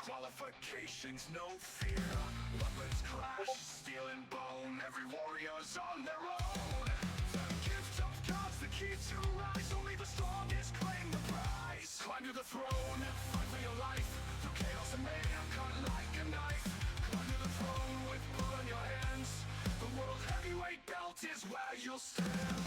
qualifications, no fear. Weapons clash, steel and bone. Every warrior's on their own. The gift of God's the key to rise. Only the strongest claim the prize. Climb to the throne, fight for your life. Through chaos and mayhem, cut like a knife. Climb to the throne with blood on your hands. The world heavyweight belt is where you'll stand.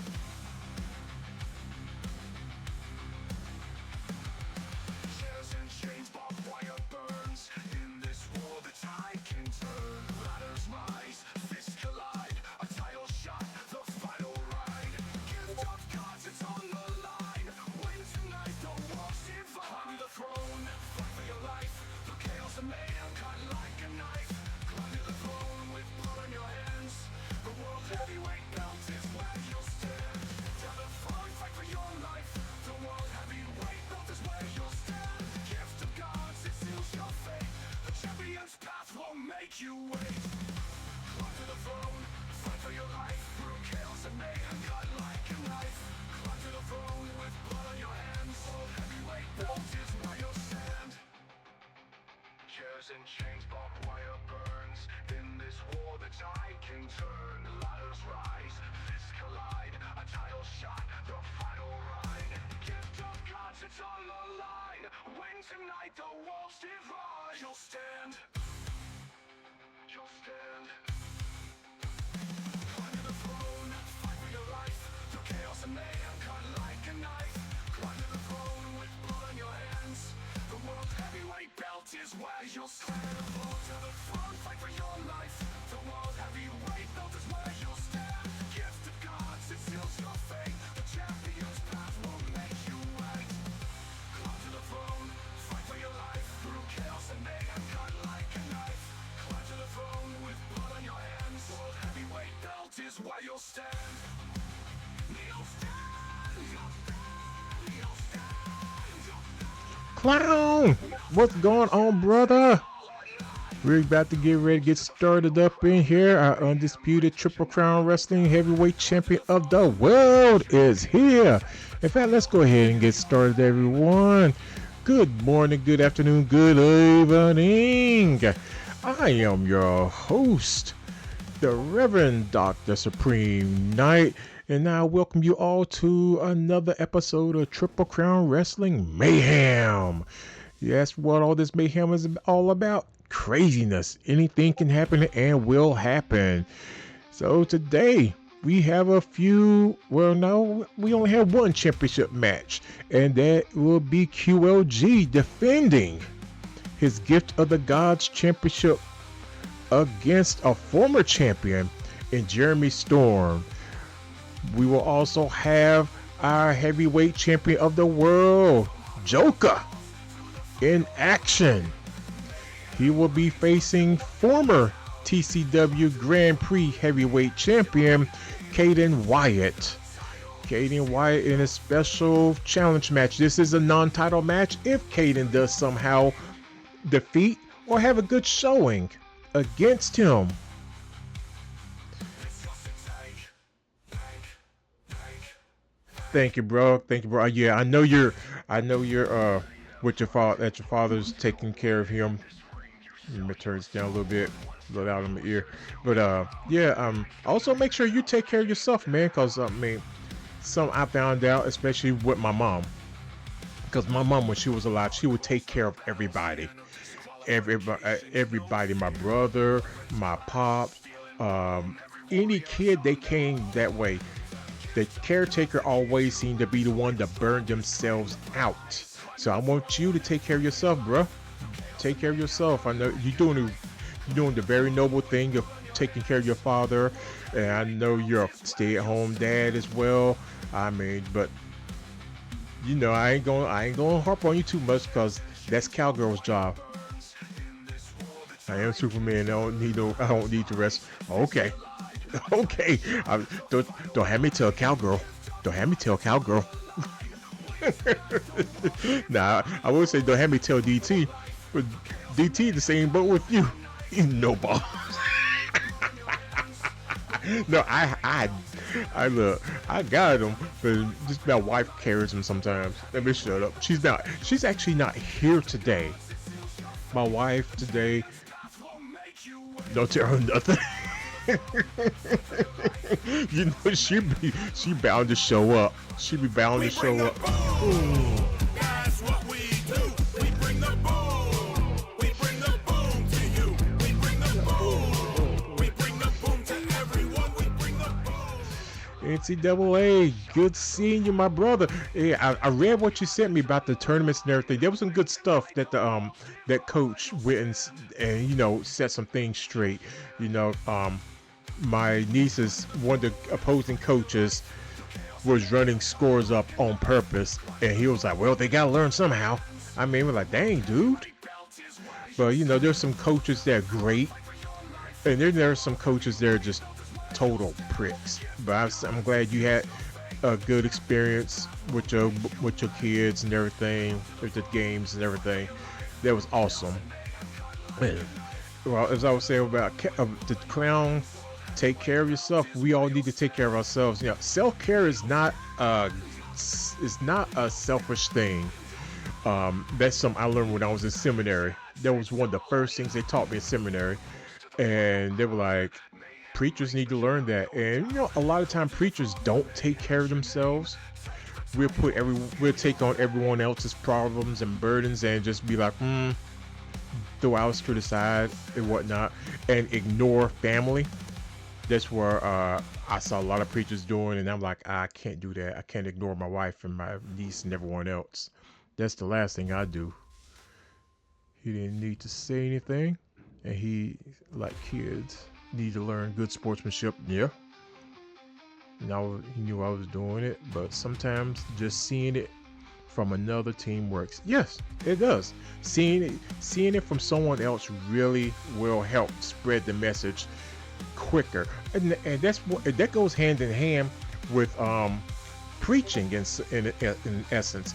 Chairs and chains, barbed wire burns. In this war the tide can turn. Ladders rise, fists collide. A title shot, the final ride. Gift of gods, it's on the line. Win tonight, the world's divine. Climb to the throne, fight for your life. Through chaos and mayhem, cut like a knife. Climb to the throne with blood on your hands. The world heavyweight belt is where you'll stand. To the throne, fight for your life. The world heavyweight belt is where you'll stand. Gift of gods, it seals your fate. The champion's path won't make you wait. Climb to the throne, fight for your life. Through chaos and mayhem, cut like a knife. Climb to the throne with blood on your hands. World heavyweight belt is where you'll stand. Chairs and chains, barbed wire burns. In this war the tide can turn. Ladders rise, fists collide. A title shot, the final ride. Gift of gods, it's on the line. Win tonight, the world's divine. You'll stand. You'll stand. Climb to the throne, fight for your life. Through chaos and mayhem, cut like a knife. Climb to the throne with blood on your hands. The world heavyweight belt is where you'll stand. Fall to the throne, fight for your life. The world heavyweight belt is where you'll stand. Gift of gods, it seals your fate. The champion's path will make you wait. Climb to the throne, fight for your life. Through chaos and mayhem, cut like a knife. Climb to the throne with blood on your hands. World heavyweight belt is where you'll stand. You'll stand. You'll stand. You'll stand. You'll stand. Clown, what's going on, brother? We're about to get ready to get started up in here. Our undisputed Triple Crown Wrestling Heavyweight Champion of the world is here. In fact, let's go ahead and get started, everyone. Good morning, good afternoon, good evening. I am your host, the Reverend Dr. Supreme Knight, and I welcome you all to another episode of Triple Crown Wrestling Mayhem. That's what all this mayhem is all about. Craziness. Anything can happen and will happen. So today we have a few, well, no, we only have one championship match, and that will be QLG defending his Gift of the Gods championship against a former champion in Jeremy Storm. We will also have our heavyweight champion of the world, Joker, in action. He will be facing former TCW Grand Prix heavyweight champion, Caden Wyatt. Caden Wyatt in a special challenge match. This is a non-title match if Caden does somehow defeat or have a good showing against him. Thank you, bro. Thank you, bro. Yeah, I know you're with your father, that your father's taking care of him. Let me turn this down a little bit, a little out of my ear. But yeah, also make sure you take care of yourself, man, cause I mean, I found out, especially with my mom, because my mom, when she was alive, she would take care of everybody. Everybody, my brother, my pop, any kid they came that way. The caretaker always seemed to be the one that burned themselves out. So I want you to take care of yourself, bro. Take care of yourself. I know you're doing the very noble thing of taking care of your father, and I know you're a stay-at-home dad as well. I mean, but you know, I ain't gonna harp on you too much, because that's cowgirl's job. I am Superman. I don't need to rest. Okay. Okay. Don't have me tell cowgirl. Don't have me tell cowgirl. Nah, I would say don't have me tell DT, but DT the same boat with you. He's no ball. No, I look, I got him, but just my wife carries him sometimes. Let me shut up. She's actually not here today. My wife today, don't tell her nothing. You know she bound to show up. She be bound to We bring show the up. boom. That's what we do. We bring the boom. We bring the boom to you. We bring the boom. We bring the boom to everyone. We bring the boom. NCAA, good seeing you, my brother. Hey, I read what you sent me about the tournaments and everything. There was some good stuff that the that coach went and you know set some things straight. You know, my niece is one of the opposing coaches was running scores up on purpose, and he was like, "Well, they gotta learn somehow." I mean, we're like, "Dang, dude." But you know, there's some coaches that are great, and then there are some coaches that are just total pricks. But I'm glad you had a good experience with your kids and everything, with the games and everything. That was awesome. Man. Well, as I was saying about the clown, take care of yourself. We all need to take care of ourselves. You know, self care is not a selfish thing. That's something I learned when I was in seminary. That was one of the first things they taught me in seminary, and they were like, preachers need to learn that. And you know, a lot of time preachers don't take care of themselves. We'll take on everyone else's problems and burdens and just be like, throw ours to the side and whatnot, and ignore family. That's where I saw a lot of preachers doing, and I'm like, I can't do that. I can't ignore my wife and my niece and everyone else. That's the last thing I do. He didn't need to say anything, and he, like kids, need to learn good sportsmanship. Yeah, now he knew I was doing it, but sometimes just seeing it from another team works. Yes, it does. Seeing it from someone else really will help spread the message quicker, and that goes hand in hand with preaching in essence.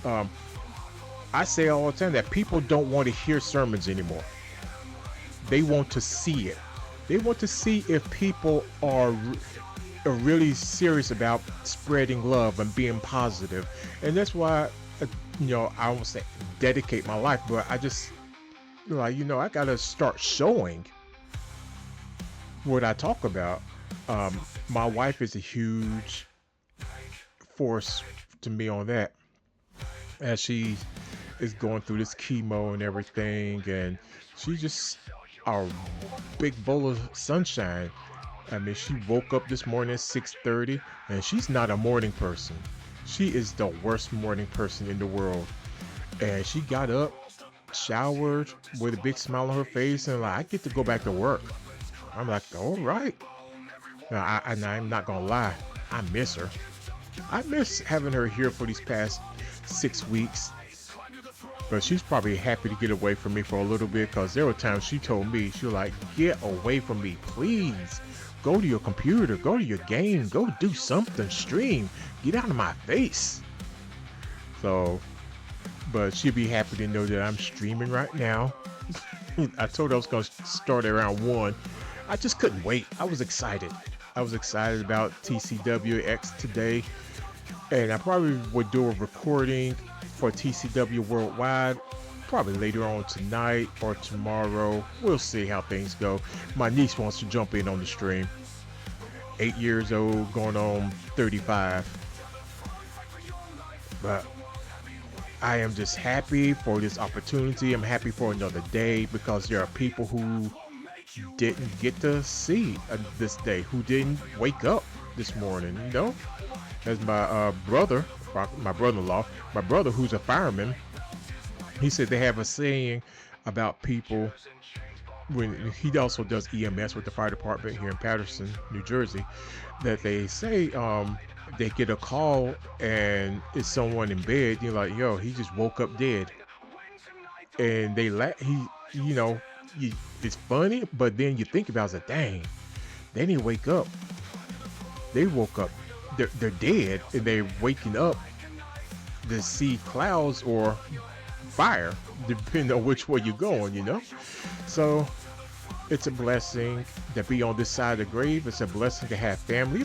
I say all the time that people don't want to hear sermons anymore. They want to see it. They want to see if people are really serious about spreading love and being positive, and that's why you know, I won't say dedicate my life, but I just like, you know, I gotta start showing what I talk about. My wife is a huge force to me on that, as she is going through this chemo and everything, and she's just a big bowl of sunshine. I mean, she woke up this morning at 6:30, and she's not a morning person. She is the worst morning person in the world. And she got up, showered with a big smile on her face, and like, I get to go back to work. I'm like, all right. Now, I'm not gonna lie, I miss her. I miss having her here for these past 6 weeks. But she's probably happy to get away from me for a little bit, because there were times she told me, she was like, get away from me, please. Go to your computer, go to your game, go do something, stream, get out of my face. So, but she'd be happy to know that I'm streaming right now. I told her I was going to start around 1. I just couldn't wait. I was excited. I was excited about TCWX today. And I probably would do a recording for TCW Worldwide probably later on tonight or tomorrow. We'll see how things go. My niece wants to jump in on the stream. 8 years old, going on 35. But I am just happy for this opportunity. I'm happy for another day, because there are people who didn't get to see this day, who didn't wake up this morning, you know? As my brother-in-law, my brother who's a fireman, he said they have a saying about people, when he also does EMS with the fire department here in Patterson, New Jersey, that they say they get a call and it's someone in bed. You're like, yo, he just woke up dead, and you know, it's funny, but then you think about it, like, dang, they didn't wake up. They woke up. They're dead, and they're waking up to see clouds or fire, depending on which way you're going, you know? So it's a blessing to be on this side of the grave. It's a blessing to have family.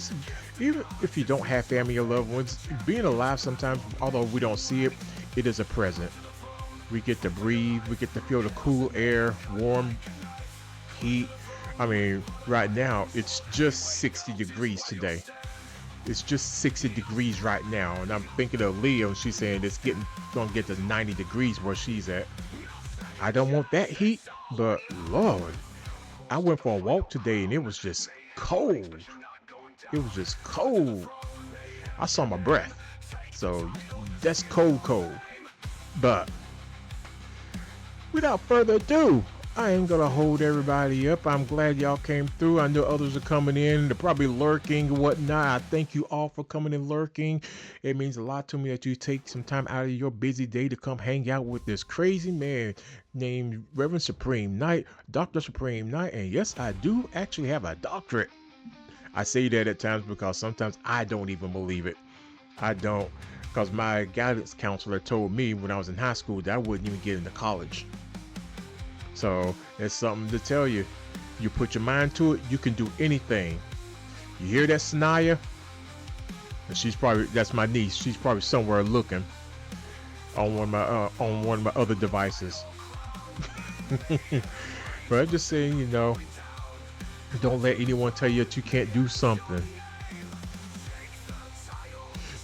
Even if you don't have family or loved ones, being alive sometimes, although we don't see it, it is a present. We get to breathe. We get to feel the cool air, warm heat. I mean, right now it's just 60 degrees today. It's just 60 degrees right now, and I'm thinking of Leah, and she's saying it's gonna get to 90 degrees where she's at. I don't want that heat, but Lord, I went for a walk today and it was just cold. It was just cold. I saw my breath. So that's cold, cold. But without further ado, I ain't gonna hold everybody up. I'm glad y'all came through. I know others are coming in. They're probably lurking and whatnot. I thank you all for coming and lurking. It means a lot to me that you take some time out of your busy day to come hang out with this crazy man named Reverend Supreme Knight, Dr. Supreme Knight. And yes, I do actually have a doctorate. I say that at times because sometimes I don't even believe it. I don't. Because my guidance counselor told me when I was in high school that I wouldn't even get into college. So it's something to tell you. You put your mind to it, you can do anything. You hear that, Sanaya? And that's my niece. She's probably somewhere looking on one of my other devices. But I'm just saying, don't let anyone tell you that you can't do something.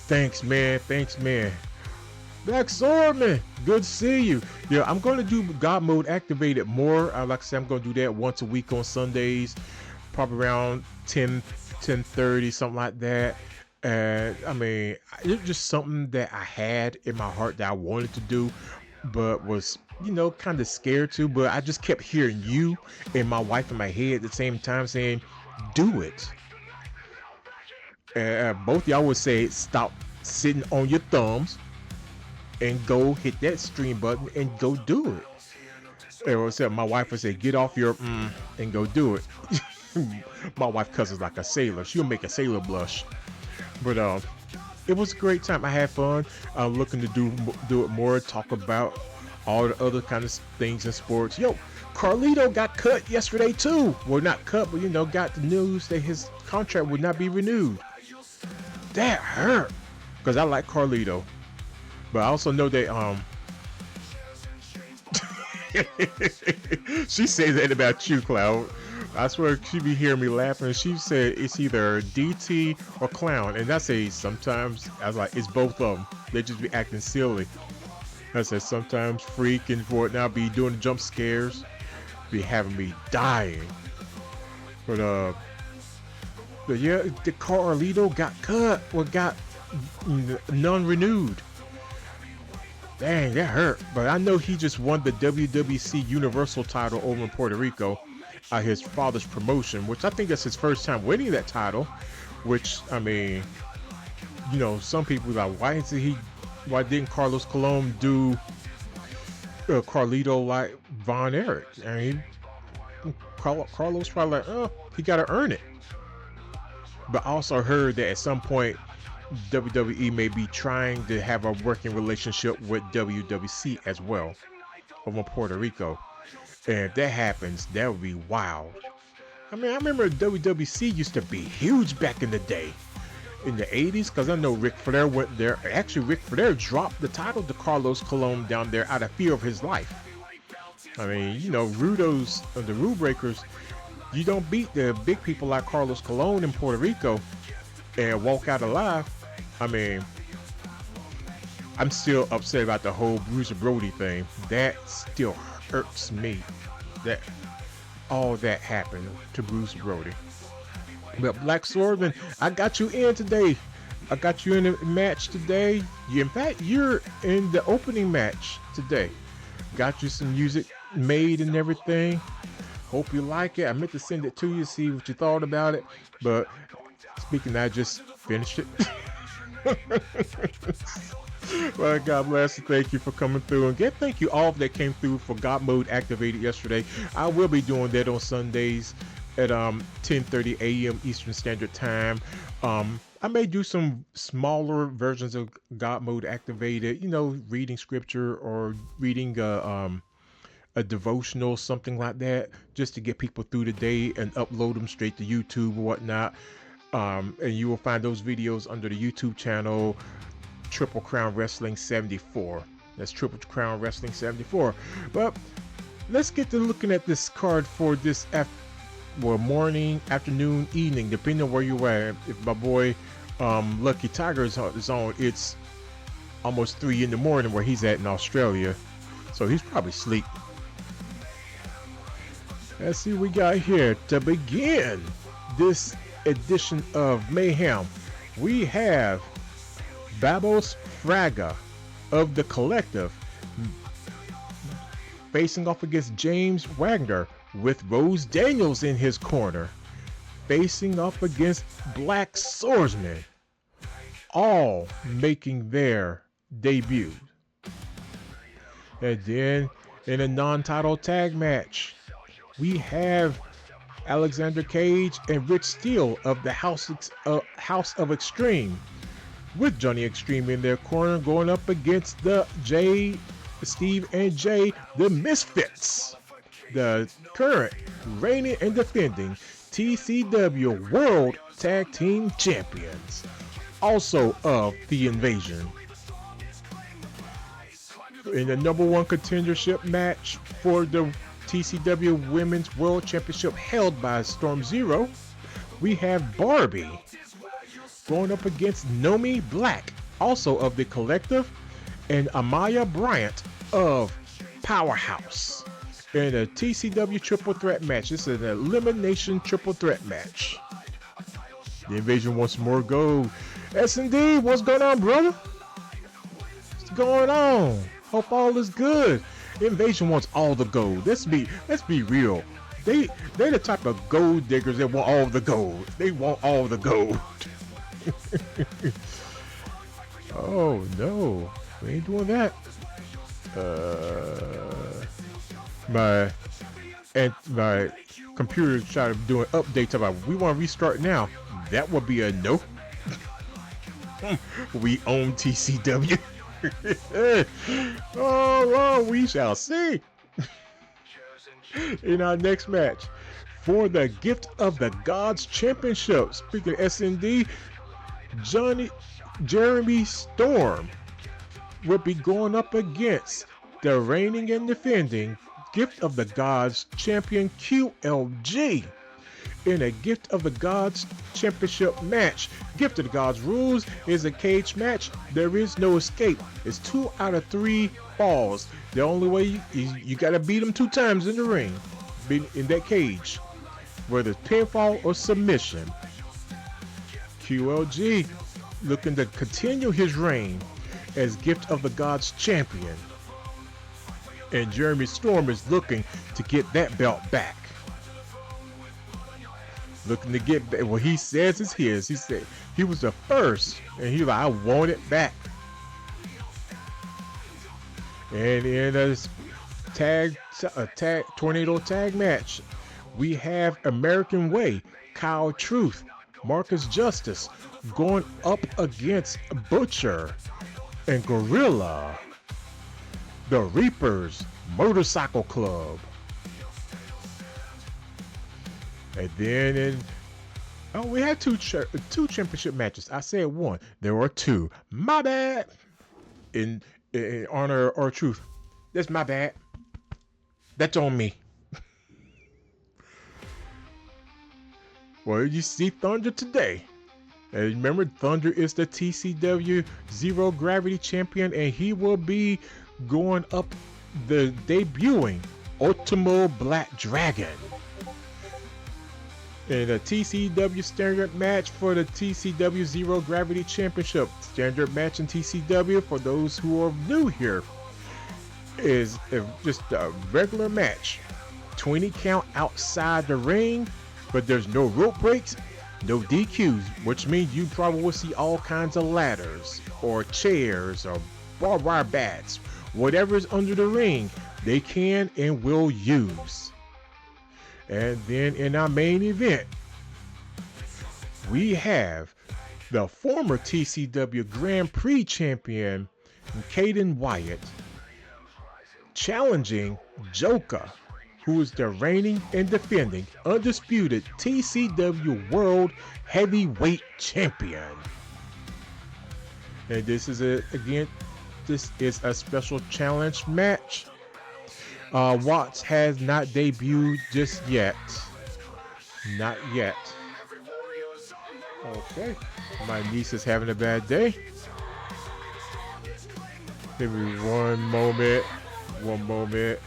Thanks, man. Thanks, man. Black Swordman, good to see you. Yeah, I'm going to do God Mode Activated more. Like I said, I'm going to do that once a week on Sundays, probably around 10:30, something like that. And I mean, it's just something that I had in my heart that I wanted to do, but was, kind of scared to. But I just kept hearing you and my wife in my head at the same time saying, do it. Both y'all would say, stop sitting on your thumbs and go hit that stream button and go do it. Or my wife would say, get off your and go do it. My wife cusses like a sailor. She'll make a sailor blush. But it was a great time. I had fun. I'm looking to do it more, talk about all the other kind of things in sports. Yo, Carlito got cut yesterday too. Well, not cut, but got the news that his contract would not be renewed. That hurt, because I like Carlito. But I also know that she says that about you, Cloud. I swear she be hearing me laughing. She said it's either DT or Clown, and I say sometimes I was like it's both of them. They just be acting silly. I said sometimes Freak and whatnot be doing jump scares, be having me dying. But yeah, the Carlito got cut or got non-renewed. Dang, that hurt. But I know he just won the WWC Universal title over in Puerto Rico, his father's promotion, which I think that's his first time winning that title. Which, I mean, some people are like, why didn't Carlos Colon do Carlito like Von Erich? I mean, Carlos probably like, oh, he got to earn it. But I also heard that at some point, WWE may be trying to have a working relationship with WWC as well over Puerto Rico. And if that happens, that would be wild. I mean, I remember WWC used to be huge back in the day, in the 80s, because I know Ric Flair went there. Actually, Ric Flair dropped the title to Carlos Colon down there out of fear of his life. I mean, Rudos, the Rule Breakers, you don't beat the big people like Carlos Colon in Puerto Rico and walk out alive. I mean, I'm still upset about the whole Bruce Brody thing. That still hurts me. That all that happened to Bruce Brody. But Black Swordman, I got you in today. I got you in a match today. In fact, you're in the opening match today. Got you some music made and everything. Hope you like it. I meant to send it to you, see what you thought about it. But speaking, I just finished it. Well, God bless you. Thank you for coming through. And again, thank you all that came through for God Mode Activated yesterday. I will be doing that on Sundays at 10:30 a.m. Eastern Standard Time. I may do some smaller versions of God Mode Activated, reading scripture or reading a devotional, something like that, just to get people through the day and upload them straight to YouTube or whatnot. And you will find those videos under the YouTube channel Triple Crown Wrestling 74. That's Triple Crown Wrestling 74. But let's get to looking at this card for this morning, afternoon, evening, depending on where you are. If my boy Lucky Tiger is on, it's almost 3 in the morning where he's at in Australia. So he's probably asleep. Let's see what we got here. To begin this edition of Mayhem, we have Babos Fraga of the Collective facing off against James Wagner with Rose Daniels in his corner, facing off against Black Swordsman, all making their debut. And then in a non-title tag match, we have Alexander Cage and Rich Steele of the House of Extreme, with Johnny Extreme in their corner, going up against the Steve and Jay, the Misfits, the current reigning and defending TCW World Tag Team Champions, also of The Invasion. In the number one contendership match for the TCW Women's World Championship held by Storm Zero, we have Barbie going up against Nomi Black, also of the Collective, and Amaya Bryant of Powerhouse in a TCW triple threat match. This is an elimination triple threat match. The Invasion wants more gold. S&D, what's going on, brother? What's going on? Hope all is good. Invasion wants all the gold. Let's be real. They the type of gold diggers that want all the gold. They want all the gold. Oh no, we ain't doing that. My computer started doing updates about we want to restart now. That would be a no. We own TCW. Oh, well, we shall see. In our next match for the Gift of the Gods Championship, speaking of S&D, Jeremy Storm will be going up against the reigning and defending Gift of the Gods champion QLG in a Gift of the Gods Championship match. Gift of the Gods rules is a cage match. There is no escape. It's 2 out of 3 falls. The only way you gotta beat them 2 times in the ring, in that cage, whether it's pinfall or submission. QLG looking to continue his reign as Gift of the Gods champion, and Jeremy Storm is looking to get that belt back. Looking to get back. What he says is his. He said he was the first, and he's like, I want it back. And in a tornado tag match, we have American Way, Kyle Truth, Marcus Justice going up against Butcher and Gorilla, the Reapers Motorcycle Club. And then we had two championship matches. I said one. There were 2. My bad. In honor or truth. That's my bad. That's on me. Well, you see Thunder today. And remember, Thunder is the TCW Zero Gravity champion, and he will be going up the debuting Ultimo Black Dragon in a TCW standard match for the TCW Zero Gravity Championship. Standard match in TCW, for those who are new here, is just a regular match. 20 count outside the ring, but there's no rope breaks, no DQs, which means you probably will see all kinds of ladders or chairs or barbed wire bats. Whatever is under the ring, they can and will use. And then in our main event, we have the former TCW Grand Prix champion, Caden Wyatt, challenging Joker, who is the reigning and defending undisputed TCW World Heavyweight Champion. And this is again this is a special challenge match. Watts has not debuted just yet. Not yet. Okay. My niece is having a bad day. Give me one moment. One moment.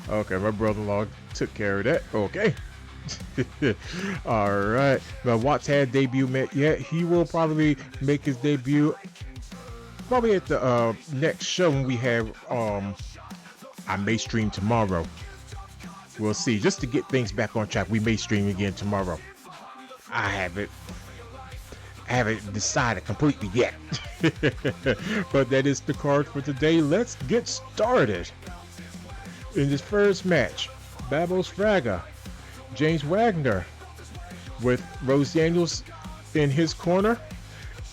Okay, my brother-in-law took care of that. Okay. All right. But Watts had debut met yet. He will probably make his debut probably at the next show when we have I may stream tomorrow. We'll see. Just to get things back on track, we may stream again tomorrow. I haven't decided completely yet. But that is the card for today. Let's get started. In this first match, Babos Fraga, James Wagner with Rose Daniels in his corner,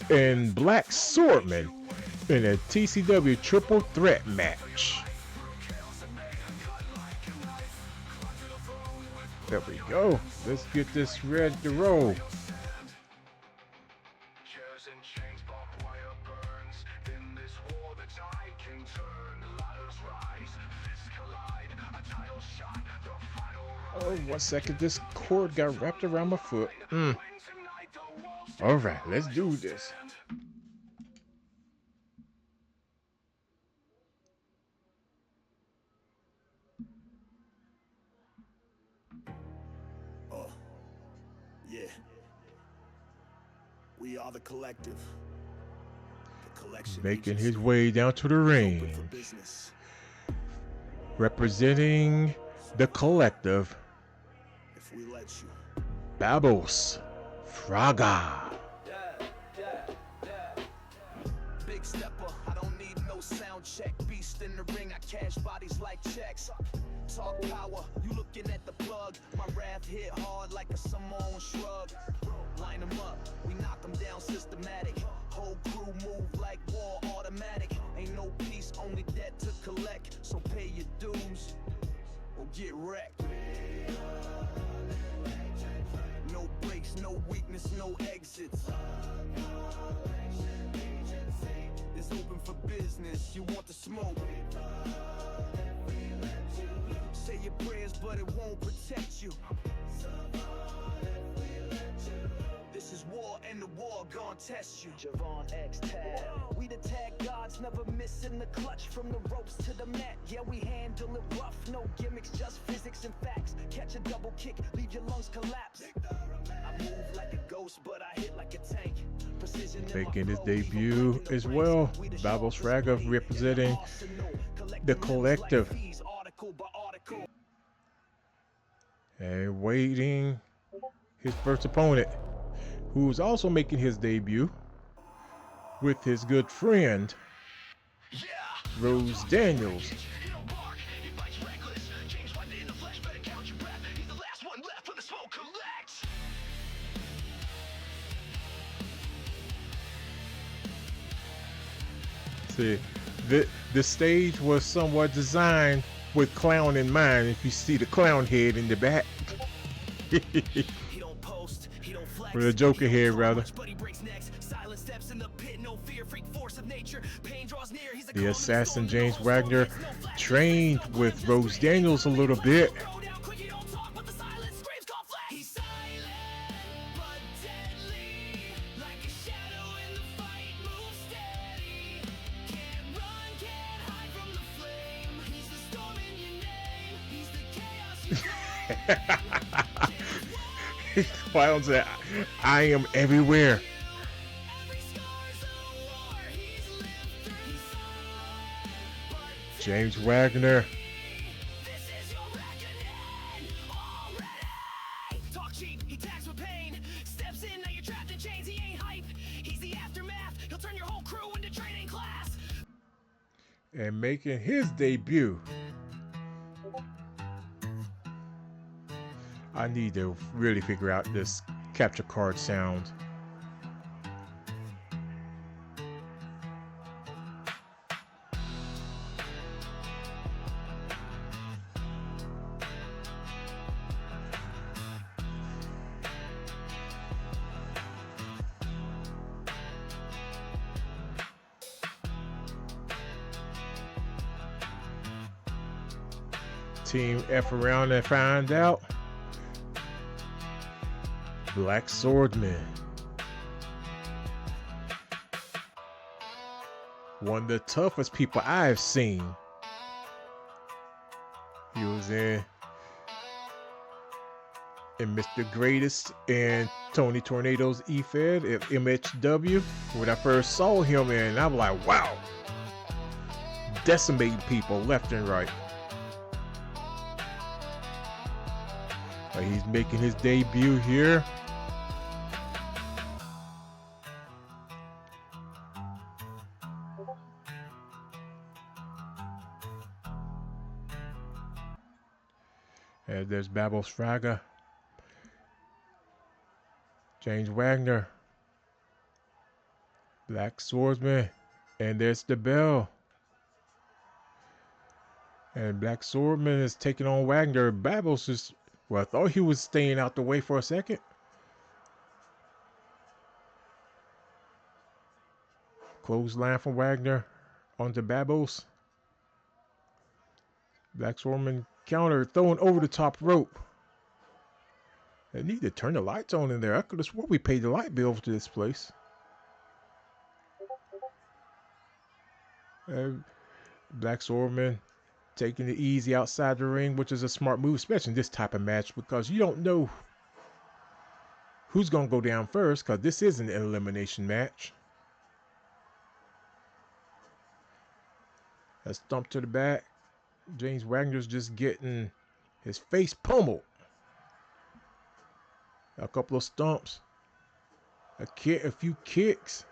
and Black Swordman in a TCW triple threat match. There we go. Let's get this ready to roll. Oh, 1 second. This cord got wrapped around my foot. All right, let's do this. Yeah. We are the collective. The collection Making his way down to the ring. Representing the collective, if we let you. Babos Fraga. Big stepper, I don't need no sound check. Beast in the ring, I cash bodies like checks. Talk power, you looking at the plug. My wrath hit hard like a Samoan shrug. Line them up, we knock them down systematic. Whole crew move like war automatic. Ain't no peace, only debt to collect. So pay your dues or get wrecked. No breaks, no weakness, no exits. It's open for business, you want the smoke. Say your prayers, but it won't protect you. This is war, and the war gon' test you. Javon X Tag. We the tag gods, never missing the clutch. From the ropes to the mat, yeah, we handle it rough. No gimmicks, just physics and facts. Catch a double kick, leave your lungs collapse. I move like a ghost, but I hit like a tank. Precision Making his debut as well, Babos Fraga representing the collective. And waiting his first opponent, who's also making his debut with his good friend, Rose Daniels. See, the stage was somewhat designed with clown in mind. If you see the clown head in the back. For the Joker head, rather. The assassin James Wagner trained with Rose Daniels a little bit. Clown said, I am everywhere. James Wagner. Talk cheap, he tags with pain. Steps in, now you're trapped in chains. He ain't hype. He's the aftermath. He'll turn your whole crew into training class. And making his debut, I need to really figure out this capture card sound. Team F around and find out. Black Swordsman. One of the toughest people I've seen. He was in Mr. Greatest and Tony Tornado's E-Fed at MHW. When I first saw him, and I was like, wow. Decimating people left and right. He's making his debut here. And there's Babel Fraga, James Wagner, Black Swordsman, and there's the bell. And Black Swordsman is taking on Wagner. Babel's just, well, I thought he was staying out the way for a second. Clothesline from Wagner onto Babos. Black Swordsman counter, throwing over the top rope. They need to turn the lights on in there. I could have sworn we paid the light bill to this place. Black Swordsman taking it easy outside the ring, which is a smart move, especially in this type of match, because you don't know who's going to go down first, because this isn't an elimination match. A stomp to the back. James Wagner's just getting his face pummeled. A couple of stomps. A few kicks.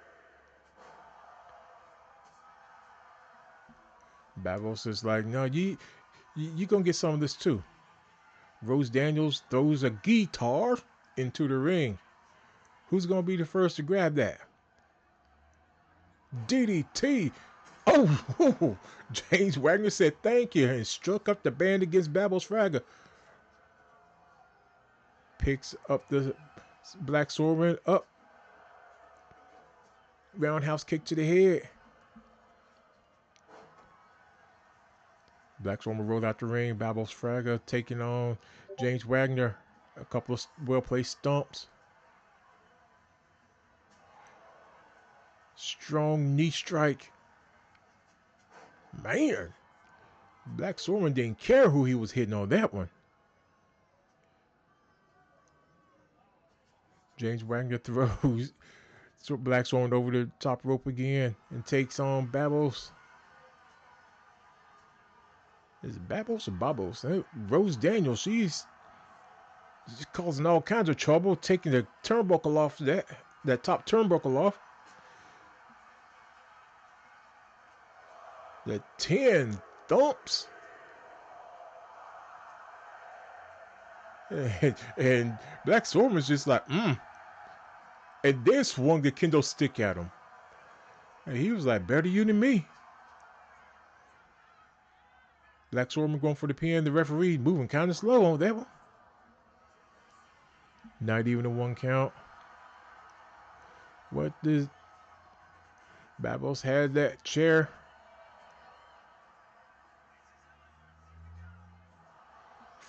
Babos is like, no, you gonna get some of this too. Rose Daniels throws a guitar into the ring. Who's gonna be the first to grab that? DDT. Oh, James Wagner said thank you and struck up the band against Babos Fraga. Picks up the Black Swordsman up. Roundhouse kick to the head. Black Swordsman rolled out the ring. Babos Fraga taking on James Wagner. A couple of well-placed stomps. Strong knee strike. Man, Black Swordsman didn't care who he was hitting on that one. James Wagner throws Black Swordsman over the top rope again and takes on Babos. Is it Babos or Babos? Rose Daniels, she's causing all kinds of trouble, taking the turnbuckle off, that top turnbuckle off. The 10 thumps. And Black Swordsman's just like, And then swung the kendo stick at him. And he was like, better you than me. Black Swordsman going for the pin. The referee moving kind of slow on that one. Not even a 1 count. What does Babos had that chair?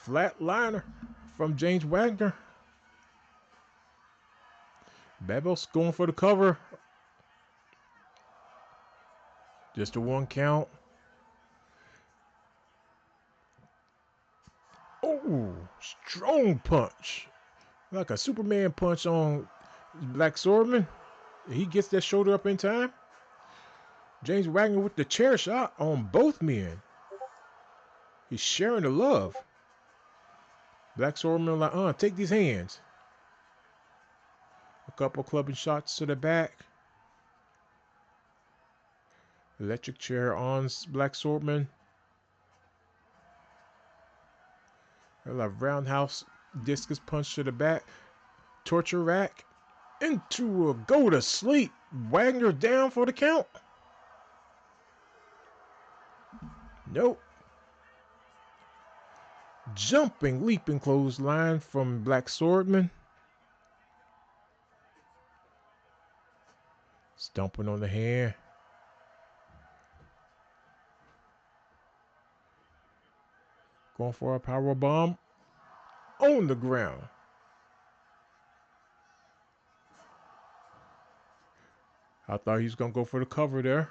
Flatliner from James Wagner. Babos going for the cover. Just a 1 count. Oh, strong punch. Like a Superman punch on Black Swordsman. He gets that shoulder up in time. James Wagner with the chair shot on both men. He's sharing the love. Black Swordsman like, take these hands. A couple clubbing shots to the back. Electric chair on Black Swordsman. A roundhouse discus punch to the back. Torture rack. Into a go to sleep. Wagner down for the count. Nope. Jumping, leaping clothesline from Black Swordsman. Stomping on the hand. Going for a power bomb on the ground. I thought he was going to go for the cover there.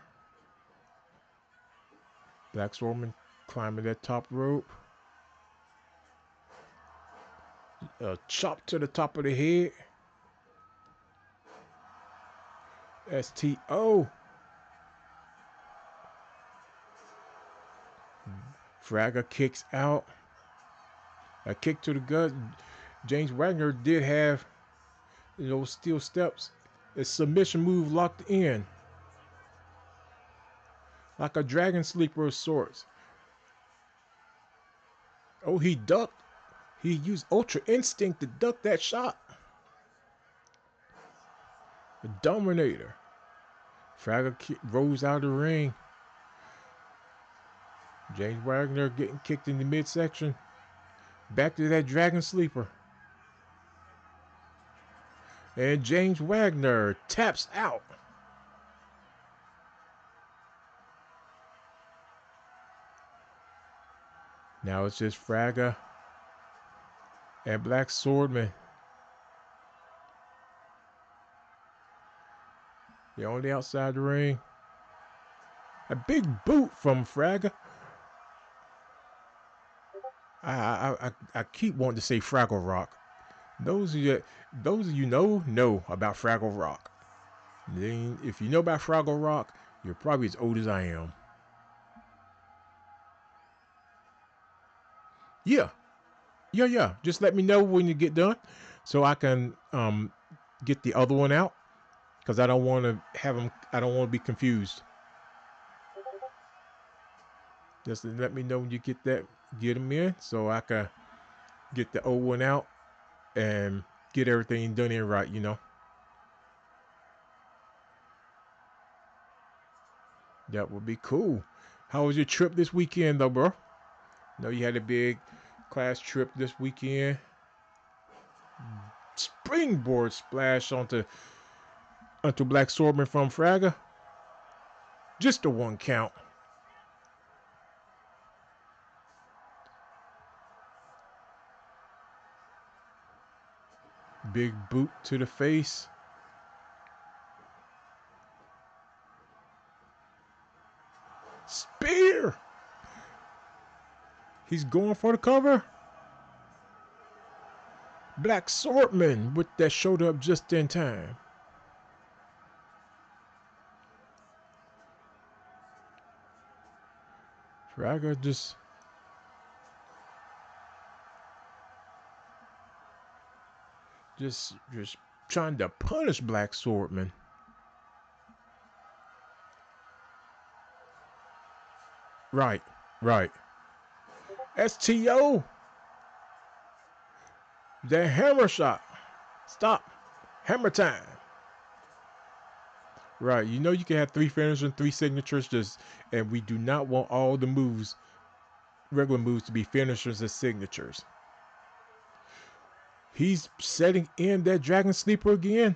Black Swordsman climbing that top rope. A chop to the top of the head. STO. Fragger kicks out. A kick to the gut. James Wagner did have, steel steps. A submission move locked in. Like a dragon sleeper of sorts. Oh, he ducked. He used Ultra Instinct to duck that shot. The Dominator. Fragger rolls out of the ring. James Wagner getting kicked in the midsection. Back to that Dragon Sleeper. And James Wagner taps out. Now it's just Fragger and Black Swordsman. They're on the outside the ring. A big boot from Fragger. I keep wanting to say Fraggle Rock. Those of you know about Fraggle Rock. Then if you know about Fraggle Rock, you're probably as old as I am. Yeah. Just let me know when you get done, so I can get the other one out, because I don't want to have them. I don't want to be confused. Just let me know when you get them in, so I can get the old one out and get everything done in right. That would be cool. How was your trip this weekend, though, bro? Know you had a big class trip this weekend. Springboard splash onto Black Swordsman from Fragger. Just a 1 count. Big boot to the face. Spear. He's going for the cover. Black Swordsman with that shoulder up just in time. Fragger just trying to punish Black Swordsman. Right. STO. The hammer shot. Stop. Hammer time. Right. You can have 3 finishes and 3 signatures, and we do not want all the moves, regular moves, to be finishers and signatures. He's setting in that Dragon Sleeper again.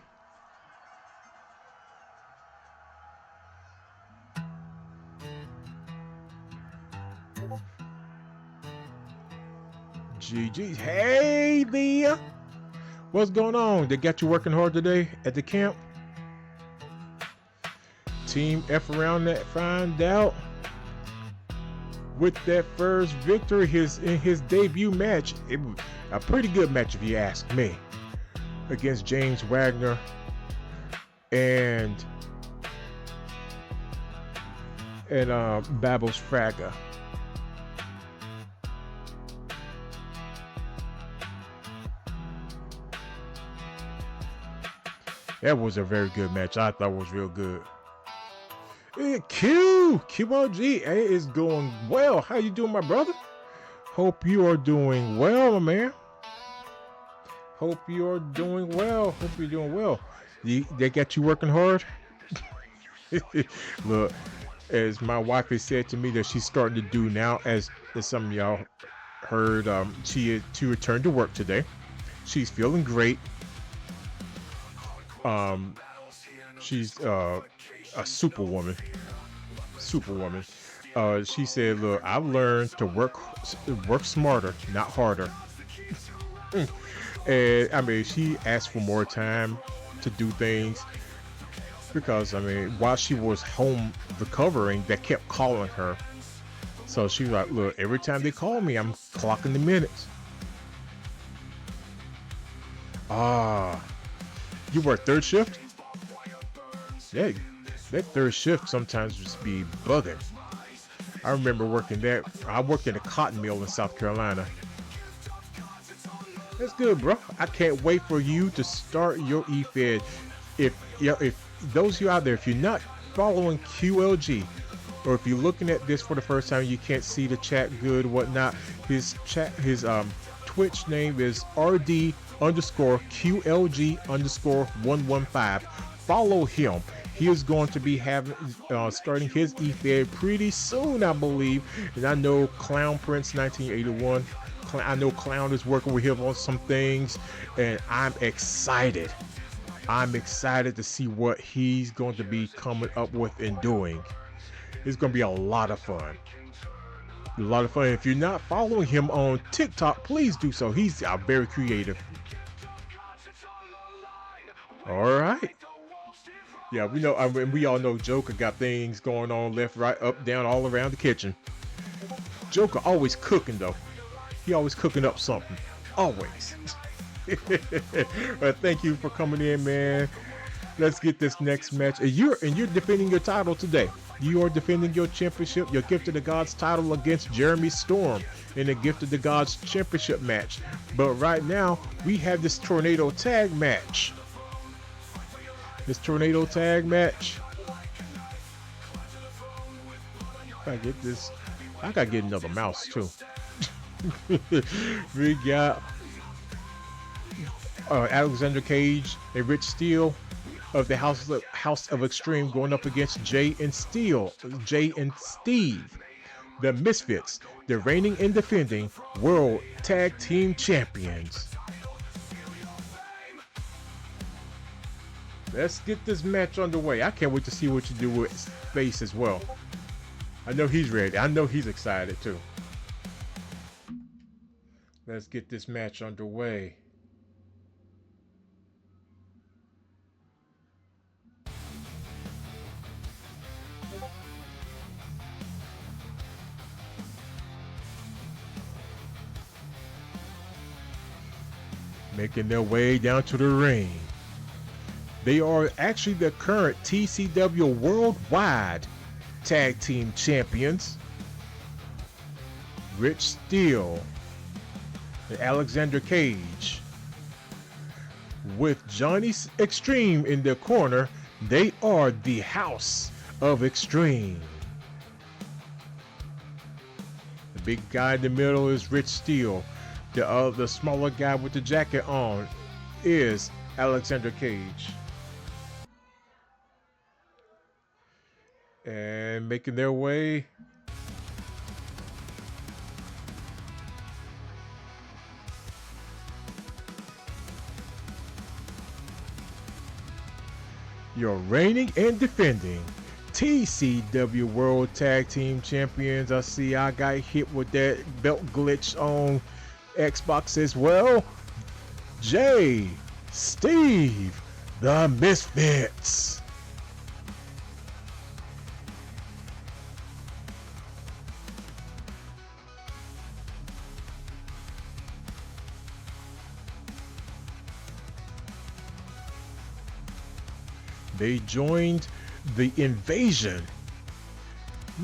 GG. Hey, Leah. What's going on? They got you working hard today at the camp? Team F around that find out. With that first victory in his debut match. It was a pretty good match, if you ask me, against James Wagner and Babbles Fragger. That was a very good match. I thought it was real good. QOG is going well. How you doing, my brother? Hope you are doing well, my man. Hope you are doing well. Hope you're doing well. They got you working hard? Look, as my wife has said to me that she's starting to do now, as some of y'all heard, she returned to work today. She's feeling great. She's a superwoman. She said, "Look, I've learned to work smarter, not harder." And I mean, she asked for more time to do things because I mean, while she was home recovering, they kept calling her. So she was like, "Look, every time they call me, I'm clocking the minutes." Ah, you work third shift? Yeah, that third shift sometimes just be bugging. I remember working that. I worked in a cotton mill in South Carolina. That's good, bro. I can't wait for you to start your eFed. If those of you out there, if you're not following QLG, or if you're looking at this for the first time, you can't see the chat good, whatnot. His Twitch name is RD underscore QLG underscore 115. Follow him. He is going to be having starting his eFed pretty soon, I believe. And I know Clown Prince 1981. I know Clown is working with him on some things, and I'm excited. I'm excited to see what he's going to be coming up with and doing. It's going to be a lot of fun. A lot of fun. If you're not following him on TikTok, please do so. He's very creative. All right. Yeah, we know. I mean, we all know Joker got things going on left, right, up, down, all around the kitchen. Joker always cooking though. He always cooking up something. Always. But thank you for coming in, man. Let's get this next match. And you're defending your title today. You are defending your championship, your Gift of the Gods title against Jeremy Storm in the Gift of the Gods championship match. But right now, we have this tornado tag match. If I get this, I gotta get another mouse too. We got Alexander Cage and Rich Steele of the House of Extreme going up against Jay and Steve, the Misfits, the reigning and defending World Tag Team Champions. Let's get this match underway. I can't wait to see what you do with Space as well. I know he's ready. I know he's excited too. Let's get this match underway. Making their way down to the ring. They are actually the current TCW Worldwide Tag Team Champions. Rich Steele and Alexander Cage. With Johnny Extreme in their corner, they are the House of Extreme. The big guy in the middle is Rich Steele. The smaller guy with the jacket on is Alexander Cage. And making their way. Your reigning and defending TCW World Tag Team Champions. I see I got hit with that belt glitch on Xbox as well. Jay, Steve, the Misfits. They joined the Invasion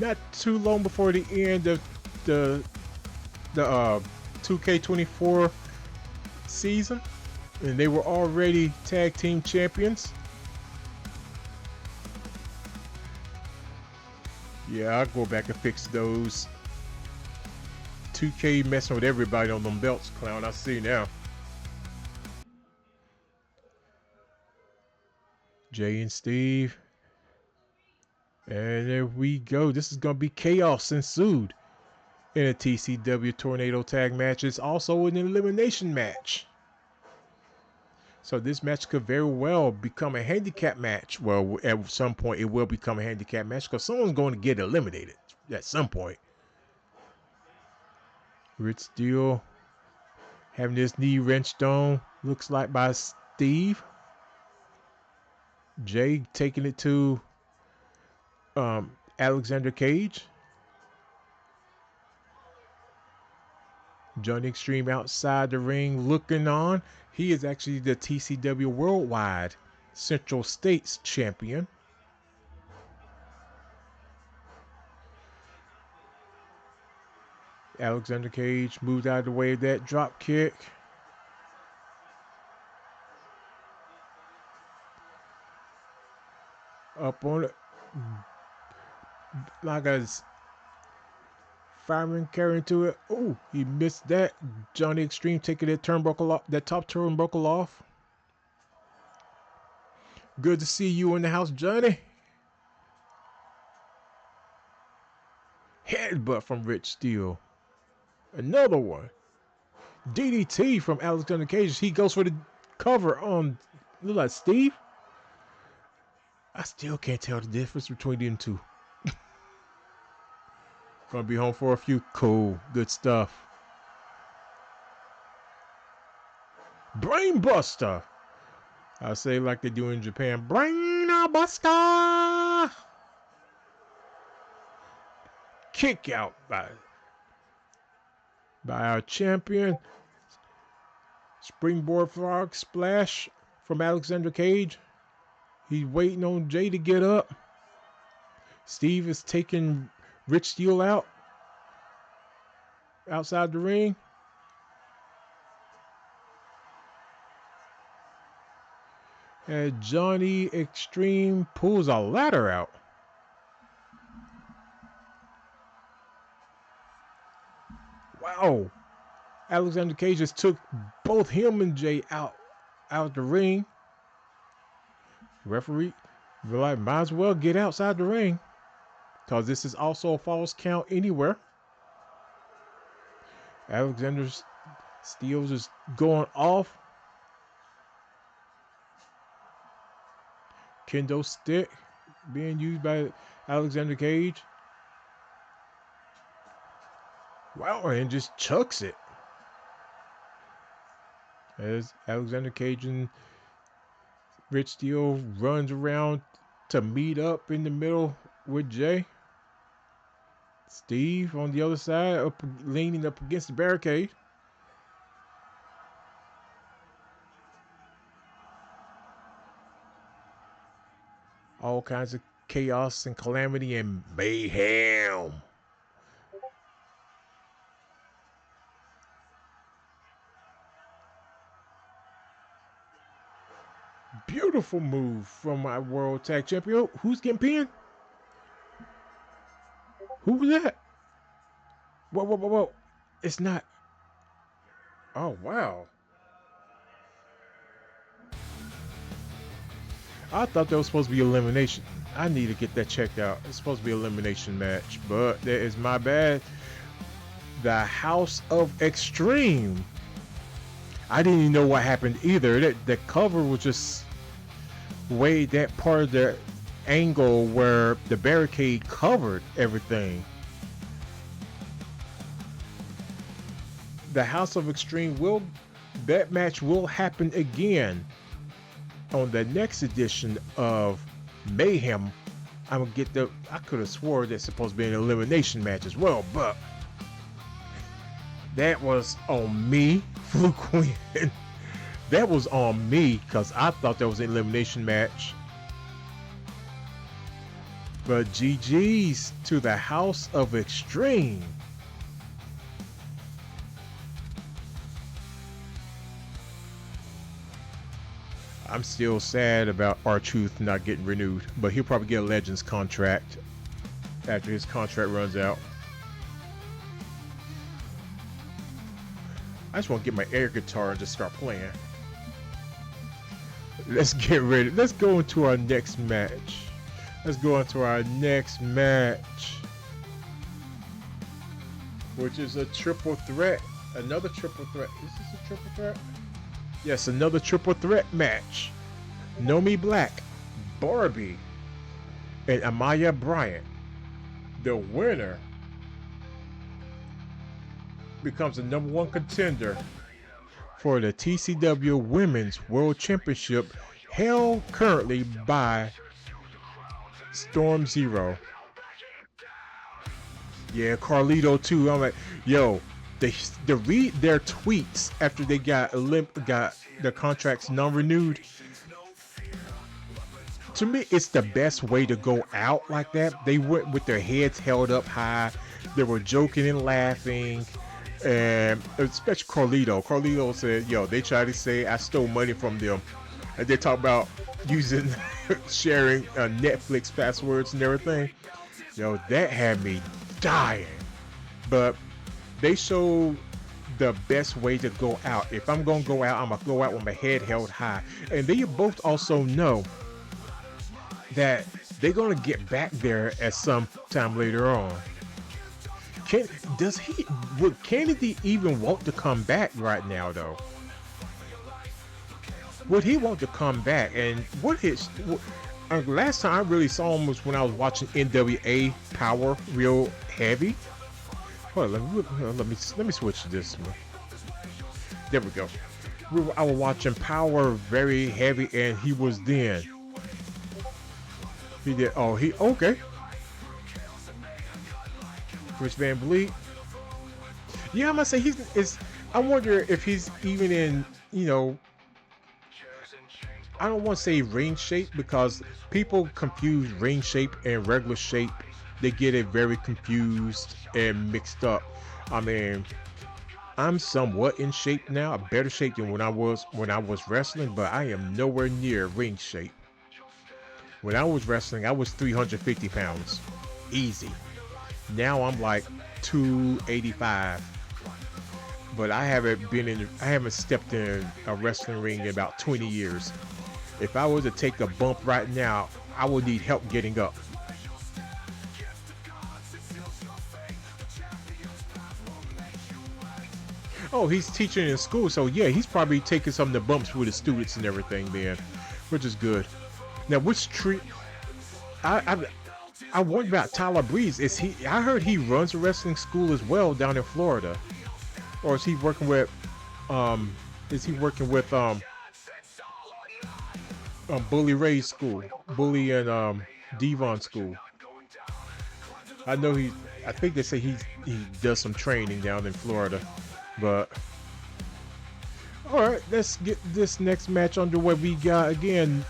not too long before the end of the 2K24 season, and they were already tag team champions. Yeah, I'll go back and fix those. 2K messing with everybody on them belts, Clown. I see now. Jay and Steve. And there we go. This is going to be chaos ensued in a TCW Tornado Tag match. It's also an elimination match. So this match could very well become a handicap match. Well, at some point it will become a handicap match because someone's going to get eliminated at some point. Rich Steele having this knee wrenched on, looks like by Steve. Jay taking it to Alexander Cage. Johnny Extreme outside the ring looking on. He is actually the TCW Worldwide Central States Champion. Alexander Cage moved out of the way of that drop kick. Up on it. Like a fireman carrying to it. Oh, he missed that. Johnny Extreme taking that turnbuckle off, that top turnbuckle off. Good to see you in the house, Johnny. Headbutt from Rich Steele. Another one. DDT from Alexander Cage. He goes for the cover on, look like Steve. I still can't tell the difference between them two. Gonna be home for a few. Cool. Good stuff. Brainbuster. I say like they do in Japan. Brainbuster. Kick out by our champion. Springboard frog splash from Alexander Cage. He's waiting on Jay to get up. Steve is taking Rich Steele out. Outside the ring. And Johnny Extreme pulls a ladder out. Wow. Alexander Cage just took both him and Jay out the ring. Referee, like, might as well get outside the ring. Because this is also a false count anywhere. Alexander Steele is going off. Kendo stick being used by Alexander Cage. Wow, and just chucks it. As Alexander Cage and Rich Steele runs around to meet up in the middle with Jay. Steve on the other side, leaning up against the barricade. All kinds of chaos and calamity and mayhem. Beautiful move from my World Tag Champion. Who's getting pinned? Who was that? Whoa. It's not. Oh, wow. I thought that was supposed to be elimination. I need to get that checked out. It's supposed to be an elimination match, but that is my bad. The House of Extreme. I didn't even know what happened either. The cover was just way that part of the angle where the barricade covered everything. The House of Extreme that match will happen again on the next edition of Mayhem. I'm gonna get I could have swore that's supposed to be an elimination match as well, but that was on me, Fluke Queen. That was on me because I thought that was an elimination match. But GG's to the House of Extreme. I'm still sad about R-Truth not getting renewed, but he'll probably get a Legends contract after his contract runs out. I just want to get my air guitar and just start playing. Let's get ready. Let's go into our next match. Which is a triple threat. Another triple threat. Is this a triple threat? Yes, another triple threat match. Nomi Black, Barbie, and Amaya Bryant. The winner becomes the #1 contender for the TCW Women's World Championship, held currently by Storm Zero. Yeah, Carlito too. I'm like, yo, they read their tweets after they got their contracts non-renewed. To me, it's the best way to go out like that. They went with their heads held up high. They were joking and laughing. And especially Carlito. Carlito said, yo, they tried to say I stole money from them. And they talk about using, sharing Netflix passwords and everything. Yo, that had me dying. But they showed the best way to go out. If I'm going to go out, I'm going to go out with my head held high. And they both also know that they're going to get back there at some time later on. Would Kennedy even want to come back right now, though? Would he want to come back? And last time I really saw him was when I was watching NWA Power real heavy. Hold on, let me switch to this one. There we go. I was watching Power very heavy, and he was then. He did. Oh, okay. Chris Van Vliet. Yeah, I'm gonna say I wonder if he's even in. I don't want to say ring shape because people confuse ring shape and regular shape. They get it very confused and mixed up. I mean, I'm somewhat in shape now, a better shape than when I was wrestling, but I am nowhere near ring shape. When I was wrestling, I was 350 pounds, easy. Now I'm like 285. But I haven't stepped in a wrestling ring in about 20 years. If I was to take a bump right now, I would need help getting up. Oh, he's teaching in school, so yeah, he's probably taking some of the bumps with the students and everything then, which is good. Now, which tree? I wonder about Tyler Breeze. I heard he runs a wrestling school as well down in Florida, or is he working with? Bully Ray's school, Bully and Devon school? I know I think they say he does some training down in Florida, but. All right, let's get this next match underway. We got again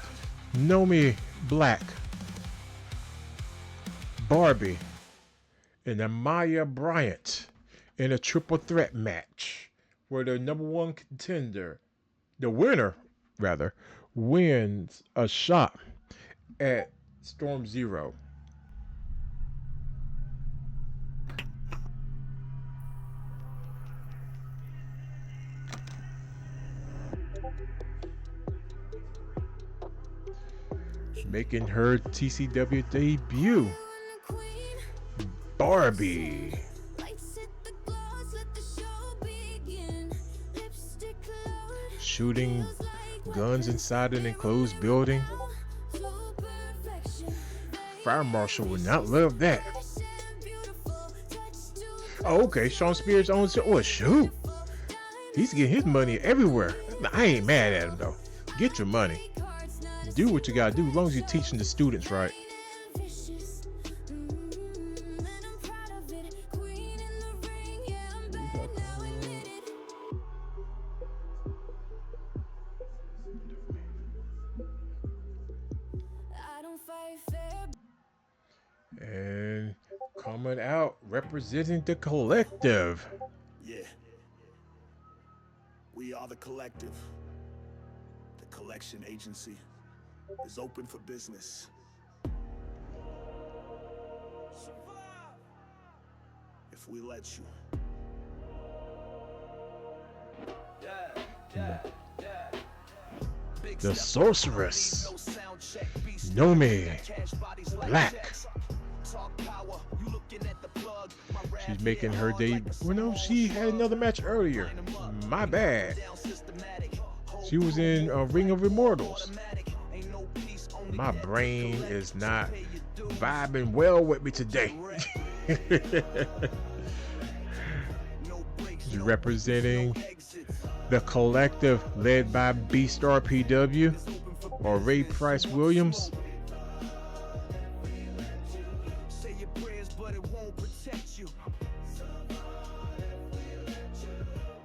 Nomi Black, Barbie, and Amaya Bryant in a triple threat match where the #1 contender, the winner rather, wins a shot at Storm Zero. Making her TCW debut, Barbie. Shooting guns inside an enclosed building. Fire Marshal would not love that. Oh, okay, Sean Spears owns it. Oh, shoot. He's getting his money everywhere. I ain't mad at him, though. Get your money. Do what you gotta do as long as you're teaching the students right. And coming out representing the collective. Yeah. We are the collective. The collection agency is open for business. If we let you. The sorceress, Nomi Black. She's making her debut. Well, no, she had another match earlier. My bad. She was in Ring of Immortals. My brain is not vibing well with me today. Representing the collective led by B-Star PW or Ray Price Williams.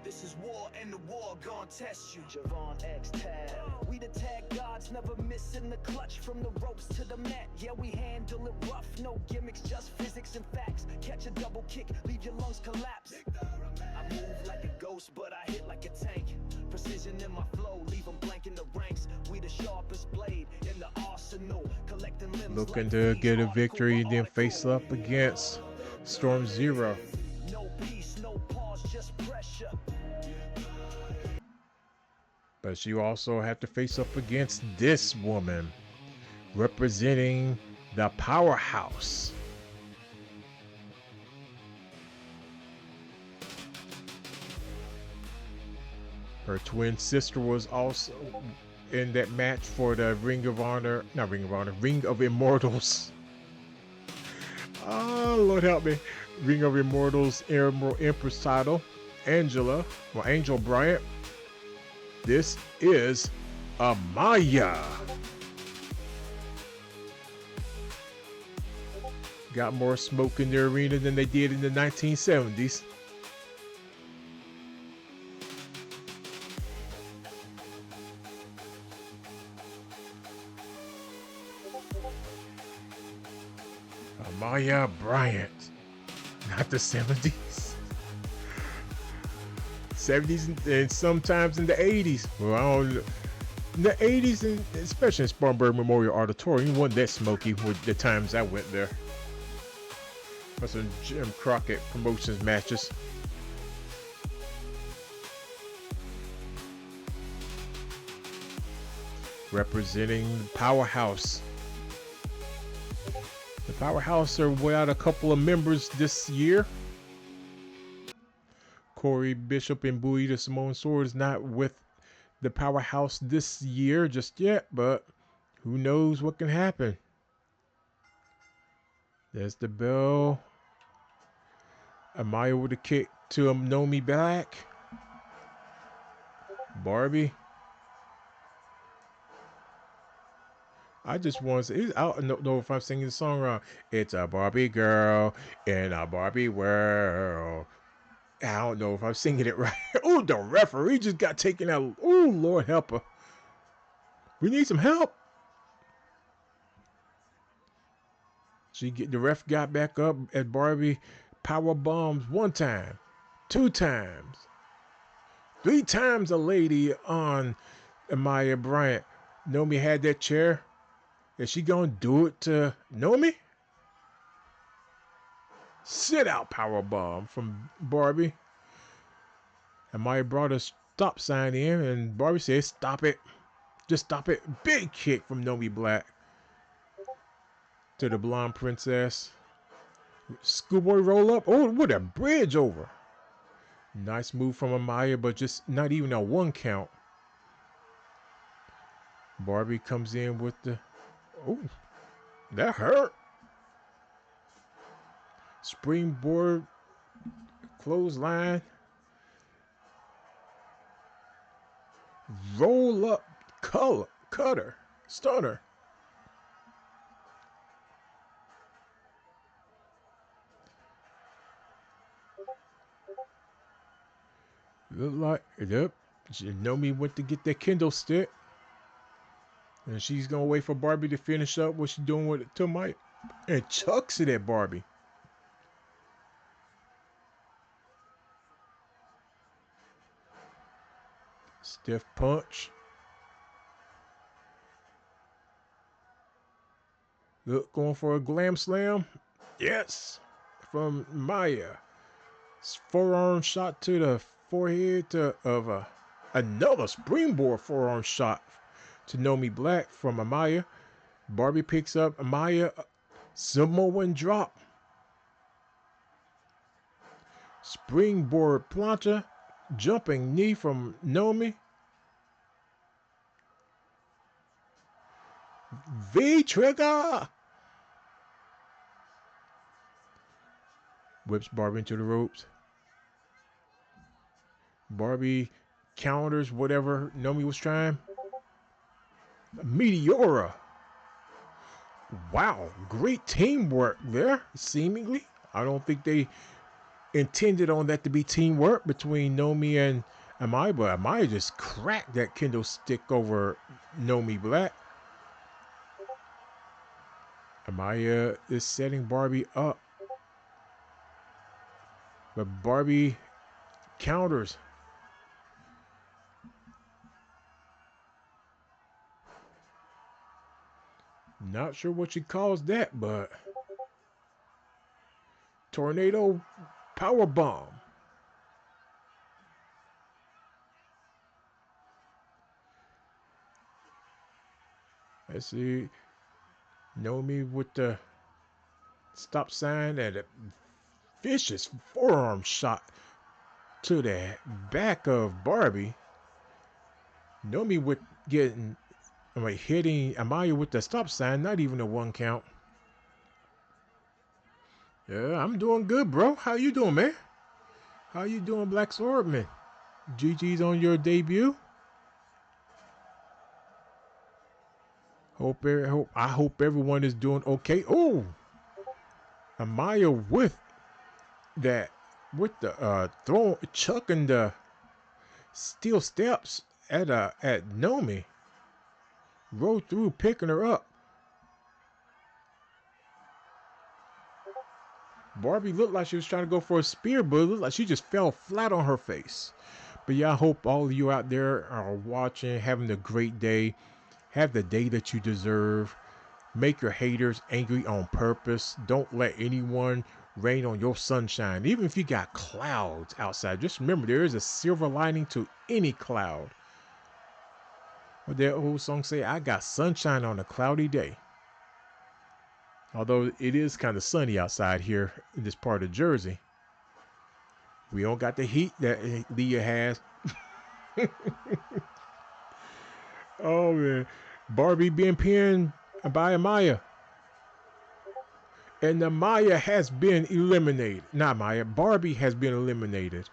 This is war and the war gon' test you. Javon X Tab. We the tag gods, never missing the clutch from the ropes to the mat. Yeah, we handle it rough, no gimmicks, just physics and facts. Catch a double kick, leave your lungs collapse. I move like a ghost, but I hit like a tank. Precision in my flow, leave them blank in the ranks. We the sharpest blade in the arsenal. Collecting limbs. Looking to get a victory and then face up against Storm Zero. No peace, no pause, just pressure. But you also have to face up against this woman representing the powerhouse. Her twin sister was also in that match for the Ring of Immortals. Oh, Lord help me. Ring of Immortals Empress title, Angel Bryant. This is Amaya. Got more smoke in the arena than they did in the 1970s. Amaya Bryant. Not the 70s. 70s and sometimes in the 80s. Well, I don't know. In the 80s, and especially in Spartanburg Memorial Auditorium, it wasn't that smoky with the times I went there. For some Jim Crockett Promotions matches. Representing Powerhouse. The Powerhouse are without a couple of members this year. Corey Bishop and Bowie the Samoan Sword is not with the Powerhouse this year just yet, but who knows what can happen. There's the bell. Amaya with a kick to Nomi Black. Barbie. I just want to say, I don't know if I'm singing the song wrong. It's a Barbie girl in a Barbie world. I don't know if I'm singing it right. Oh, the referee just got taken out. Oh, Lord help her. We need some help. The ref got back up at Barbie. Power bombs 1 time, 2 times, 3 times a lady on Amaya Bryant. Nomi had that chair. Is she gonna do it to Nomi? Sit out power bomb from Barbie. Amaya brought a stop sign in, and Barbie said, "Stop it, just stop it." Big kick from Nomi Black to the blonde princess. Schoolboy roll up. Oh, what a bridge over. Nice move from Amaya, but just not even a 1 count. Barbie comes in with the, oh, that hurt. Springboard clothesline. Roll up cutter. Stunner. Look like, yep. Nomi went to get that Kindle stick. And she's going to wait for Barbie to finish up what she's doing with it to Mike. And chucks it at Barbie. Stiff punch. Look, going for a glam slam. Yes. From Maya. Forearm shot to the forehead of another springboard forearm shot to Nomi Black from Amaya. Barbie picks up Amaya. Samoan drop. Springboard plancha. Jumping knee from Nomi. V trigger. Whips Barbie into the ropes. Barbie counters whatever Nomi was trying. Meteora. Wow, great teamwork there, seemingly. I don't think they intended on that to be teamwork between Nomi and Amaya, but Amaya just cracked that kendo stick over Nomi Black. Amaya is setting Barbie up, but Barbie counters. Not sure what she calls that, but tornado power bomb. Let's see. Nomi with the stop sign and a vicious forearm shot to the back of Barbie. Nomi with getting, hitting Amaya with the stop sign, not even a 1 count. Yeah, I'm doing good, bro. How you doing, man? How you doing, Black Swordman? GG's on your debut. I hope everyone is doing okay. Oh, Amaya with that, with the throwing, chucking the steel steps at Nomi. Rolled through, picking her up. Barbie looked like she was trying to go for a spear, but it looked like she just fell flat on her face. But yeah, I hope all of you out there are watching, having a great day. Have the day that you deserve. Make your haters angry on purpose. Don't let anyone rain on your sunshine. Even if you got clouds outside, just remember there is a silver lining to any cloud. What that old song say, I got sunshine on a cloudy day. Although it is kind of sunny outside here in this part of Jersey. We don't got the heat that Leah has. Oh man. Barbie being pinned by Amaya. And Amaya has been eliminated. Not Maya. Barbie has been eliminated.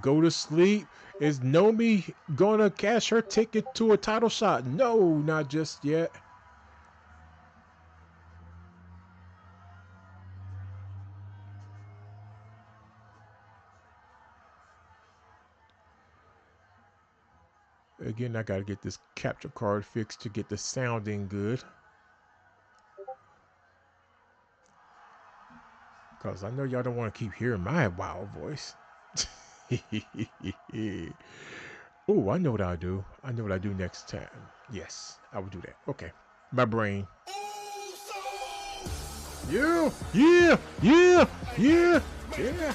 Go to sleep. Is Nomi gonna cash her ticket to a title shot? No, not just yet. Again, I gotta get this capture card fixed to get the sounding good. Cause I know y'all don't want to keep hearing my wild voice. Oh, I know what I'll do. I know what I do next time. Yes, I will do that. Okay. My brain. Yeah, yeah, yeah, yeah, yeah.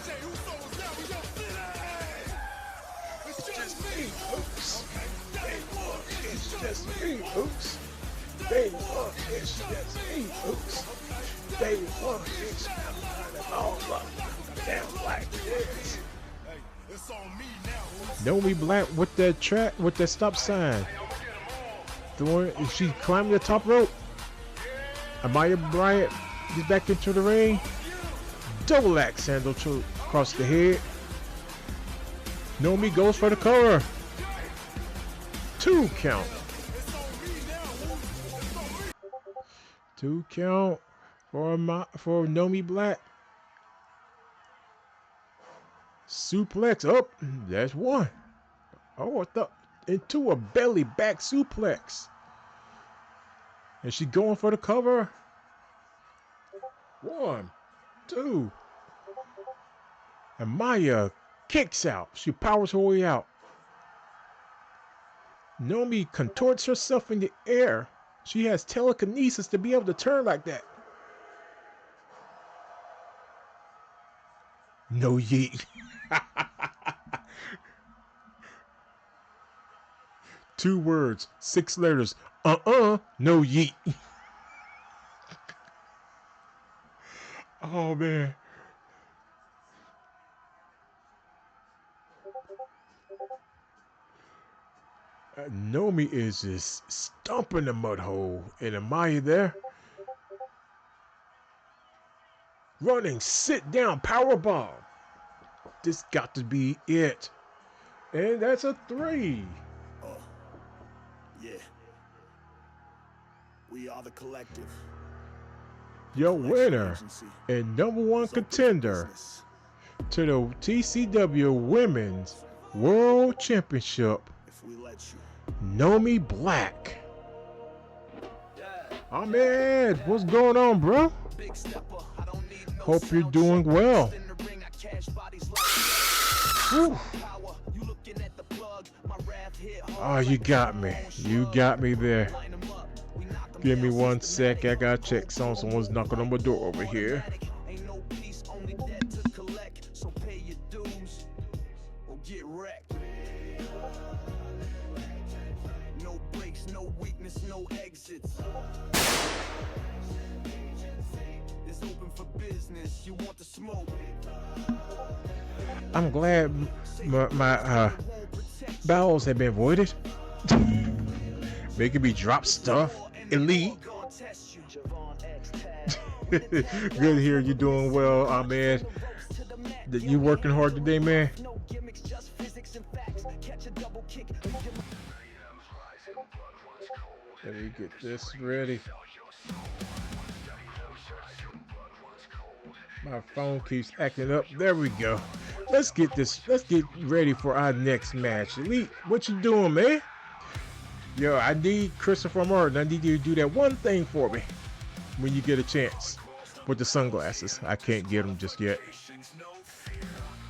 It's just me, folks. It's just me, folks. Day one, it's just me, folks. Day one, it's all up. Down like this. Nomi Black with that track, with that stop sign. Throwing, she climbing the top rope. Amaya Bryant gets back into the ring. Double axe handle to across the head. Nomi goes for the cover. 2 count. 2 count for Nomi Black. Suplex up. Oh, that's 1. Oh, I thought into a belly back suplex. And she going for the cover. 1, 2. And Maya kicks out. She powers her way out. Nomi contorts herself in the air. She has telekinesis to be able to turn like that. No yeet. 2 words, 6 letters. No yeet. Oh man. Nomi is just stomping the mud hole. And Amaya there. Running, sit down, power bomb. This got to be it. And that's a 3. Yeah. We are the collective. Your Collection winner agency. and number 1 It's open for contender business. to the TCW Women's World Championship, If we let you. Nomi Black. Ahmed, what's going on, bro? Big stepper, I don't need no Hope you're sound doing check. well. In the ring, I cash bodies like Whew. power. You looking at the plug, my wrath hit Oh, hard you like got a me. long You slug. got me there. Line 'em up, we knock 'em Give me down one sec. I gotta systematic. check someone's knocking on my door over here. Ain't no peace, only debt to collect. So pay your dues or get wrecked. No breaks, no weakness, no exits. It's open for business. You want the smoke? I'm glad my bowels have been voided. Making me drop stuff. Elite. Good to hear you doing well, Ahmed. You working hard today, man? Let me get this ready. My phone keeps acting up. There we go. Let's get ready for our next match. Elite, what you doing, man? Yo, I need Christopher Martin. I need you to do that one thing for me when you get a chance. With the sunglasses. I can't get them just yet.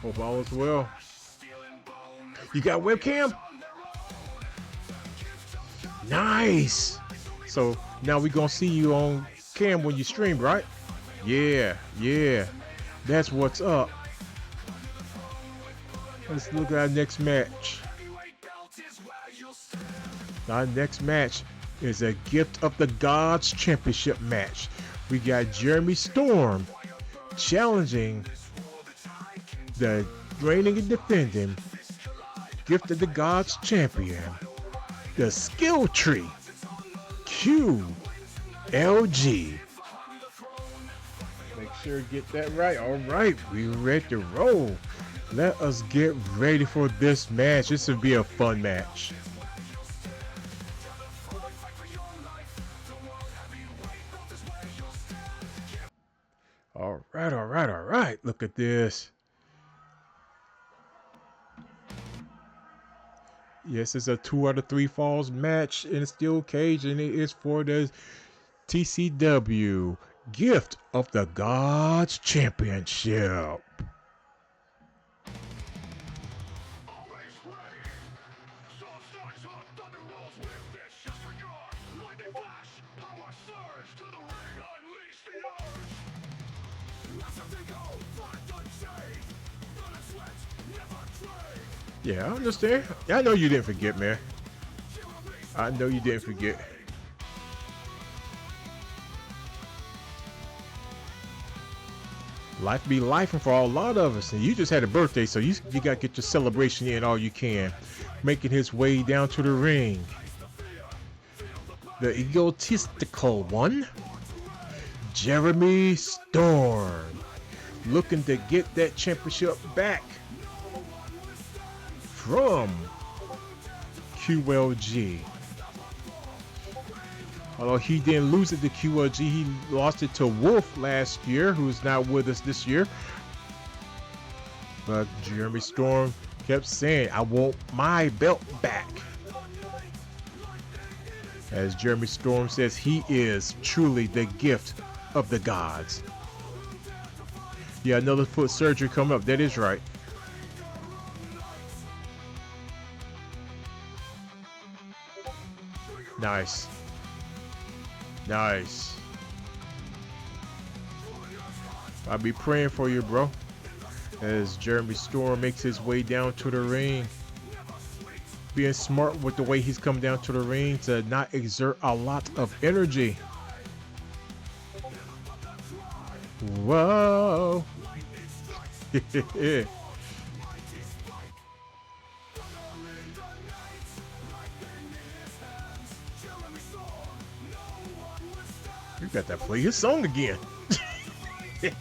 Hope all is well. You got webcam? Nice. So now we gonna see you on cam when you stream, right? Yeah. That's what's up. Let's look at our next match. Our next match is a Gift of the Gods Championship match. We got Jeremy Storm challenging the reigning and defending Gift of the Gods champion, the Skill Tree QLG. Make sure to get that right. All right, we ready to roll. Let us get ready for this match. This will be a fun match. All right. Look at this. Yes, it's a 2 out of 3 falls match in a steel cage, and it is for the TCW Gift of the Gods Championship. Yeah, I understand. I know you didn't forget, man. I know you didn't forget. Life be lifing for a lot of us, and you just had a birthday, so you gotta get your celebration in all you can. Making his way down to the ring, the egotistical one, Jeremy Storm, looking to get that championship back from QLG. Although he didn't lose it to QLG, he lost it to Wolf last year, who's not with us this year. But Jeremy Storm kept saying, I want my belt back. As Jeremy Storm says, he is truly the gift of the gods. Yeah, another foot surgery coming up. That is right. Nice. I'll be praying for you, bro. As Jeremy Storm makes his way down to the ring. Being smart with the way he's come down to the ring to not exert a lot of energy. Whoa. You got to play his song again. He's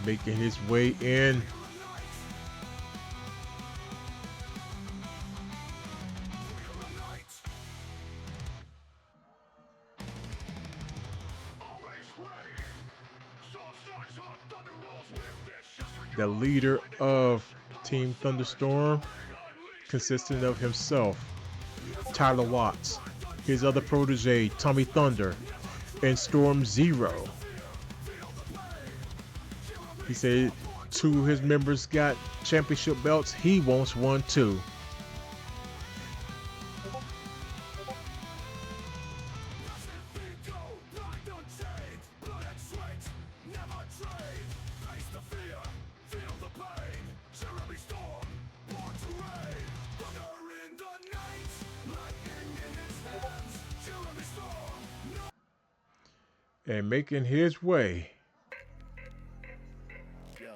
making his way in. The leader of Team Thunderstorm, consisting of himself, Tyler Watts, his other protege, Tommy Thunder, and Storm Zero. He said two of his members got championship belts. He wants one too. And making his way. Yo.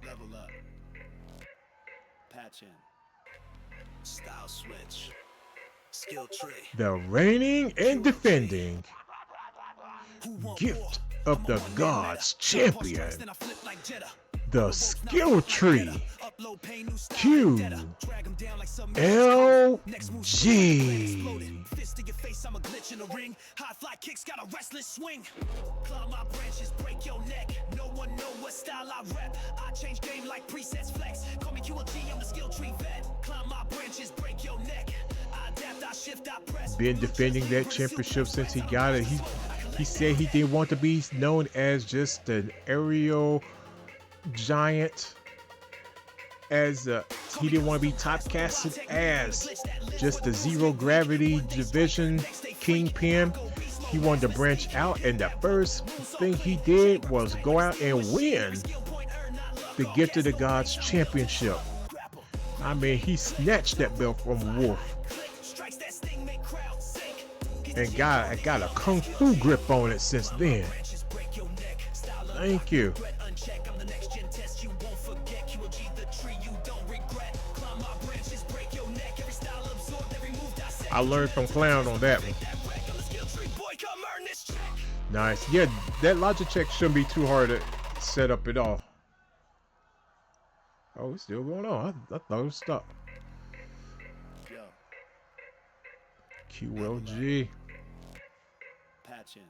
Level up. Patch in. Style switch. Skill tree. The reigning and defending Gift of the Gods champion. The skill tree. QLG. I'm a glitch in the ring. High fly kicks got a restless swing. Climb my branches, break your neck. No one know what style I rep. I change game like presets flex. Call me QLG, I'm the skill tree vet. Climb my branches, break your neck. I adapt, I shift, I press. Been defending that championship since he got it. He said he didn't want to be known as just an aerial giant. He didn't want to be typecasted as just the zero gravity division kingpin. He wanted to branch out, and the first thing he did was go out and win the Gift of the Gods championship. I mean, he snatched that belt from Wolf and got a kung fu grip on it since then. Thank you. I learned from Clown on that one. Nice. Yeah, that logic check shouldn't be too hard to set up at all. Oh, it's still going on. I thought it was stopped. QLG. Patch in.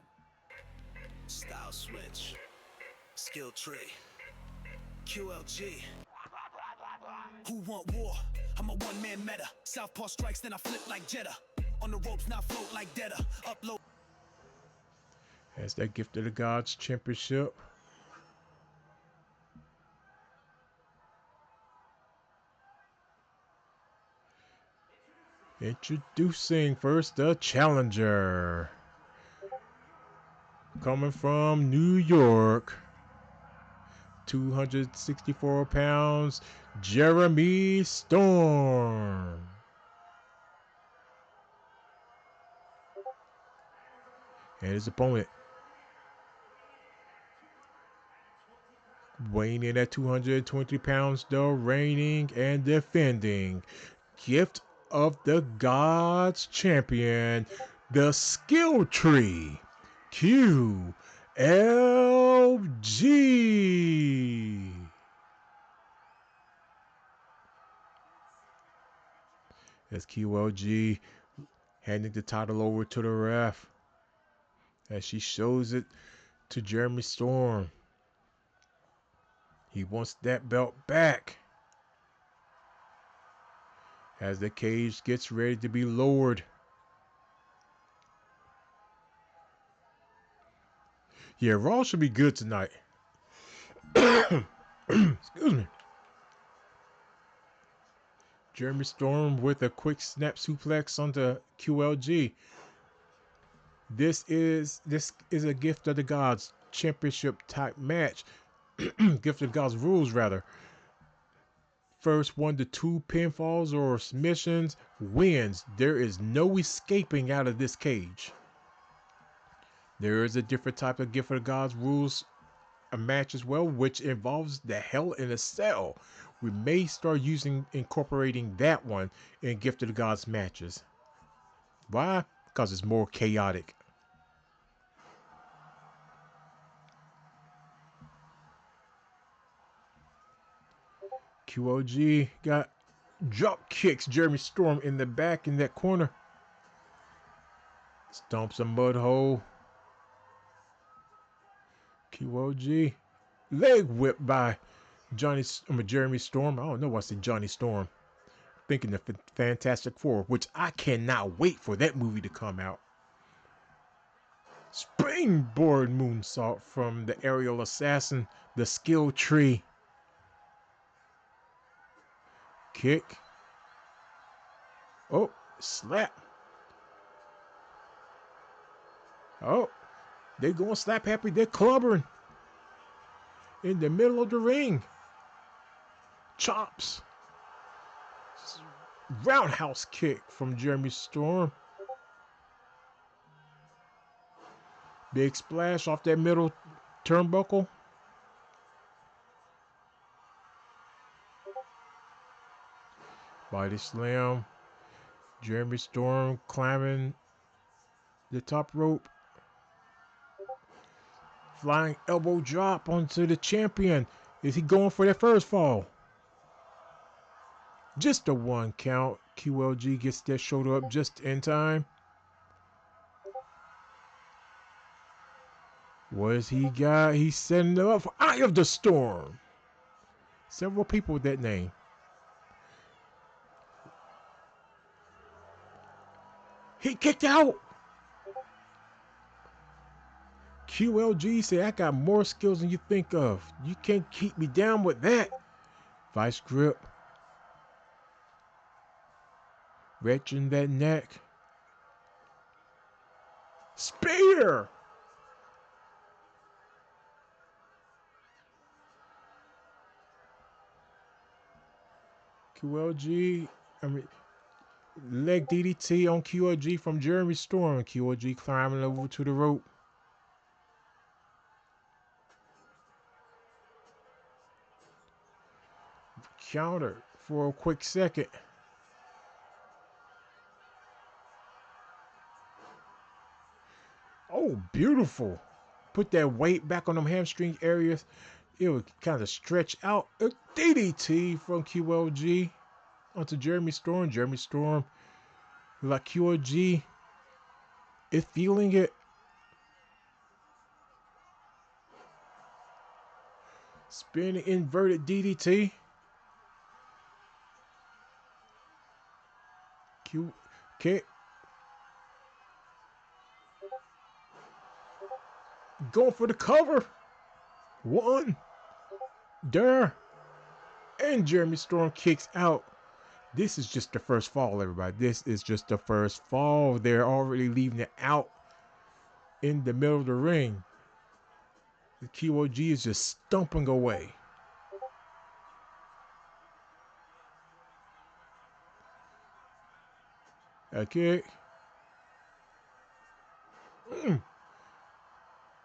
Style switch. Skill tree. QLG. Who want war? I'm a one-man meta. Southpaw strikes, then I flip like Jetta. On the ropes, now float like Detta. Upload. That's that Gift of the Gods championship. Introducing first the challenger. Coming from New York. 264 pounds, Jeremy Storm. And his opponent, weighing in at 220 pounds, the reigning and defending Gift of the Gods champion, the Skill Tree, QLG. As QLG handing the title over to the ref as she shows it to Jeremy Storm. He wants that belt back. As the cage gets ready to be lowered. Yeah, Raw should be good tonight. Excuse me. Jeremy Storm with a quick snap suplex onto QLG. This is a Gift of the Gods championship type match. Gift of the Gods rules rather. First 1 to 2 pinfalls or submissions wins. There is no escaping out of this cage. There is a different type of Gift of the Gods rules a match as well, which involves the Hell in a Cell. We may start incorporating that one in Gift of the Gods matches. Why? Because it's more chaotic. QOG got drop kicks Jeremy Storm in the back in that corner. Stomps a mud hole. QOG leg whip by Jeremy Storm. I don't know what's in Johnny Storm. Thinking of Fantastic Four, which I cannot wait for that movie to come out. Springboard moonsault from the aerial assassin, the skill tree. Kick. Oh, slap. Oh, they're going slap happy. They're clubbering in the middle of the ring. Chops. Roundhouse kick from Jeremy Storm. Big splash off that middle turnbuckle. Body slam. Jeremy Storm climbing the top rope. Flying elbow drop onto the champion. Is he going for that first fall? Just a 1 count. QLG gets that shoulder up just in time. What has he got? He's setting it up for Eye of the Storm. Several people with that name. He kicked out. QLG said, I got more skills than you think of. You can't keep me down with that. Vice grip. Wrenching that neck. Spear. Leg DDT on QLG from Jeremy Storm. QLG climbing over to the rope. Counter for a quick second. Oh, beautiful. Put that weight back on them hamstring areas. It would kind of stretch out. A DDT from QLG onto Jeremy Storm. Jeremy Storm, like QLG, is feeling it. Spinning inverted DDT. Q kick. Going for the cover. One. There. And Jeremy Storm kicks out. This is just the first fall, everybody. This is just the first fall. They're already leaving it out in the middle of the ring. The QOG is just stumping away. A kick.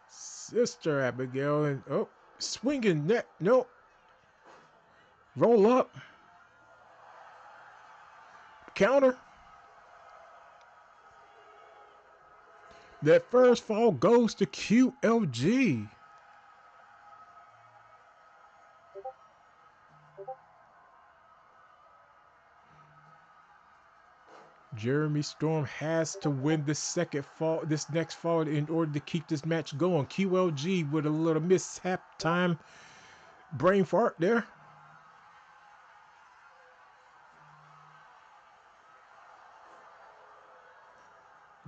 Sister Abigail and swinging neck. Nope. Roll up. Counter. That first fall goes to QLG. Jeremy Storm has to win this next fall in order to keep this match going. QLG with a little mishap time. Brain fart there.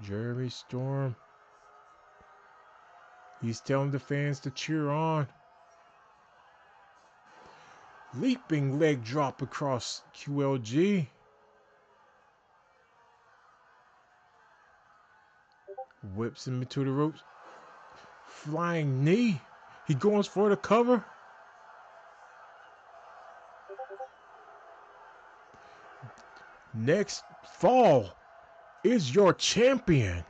Jeremy Storm. He's telling the fans to cheer on. Leaping leg drop across QLG. Whips him into the ropes. Flying knee. He goes for the cover. Next fall is your champion.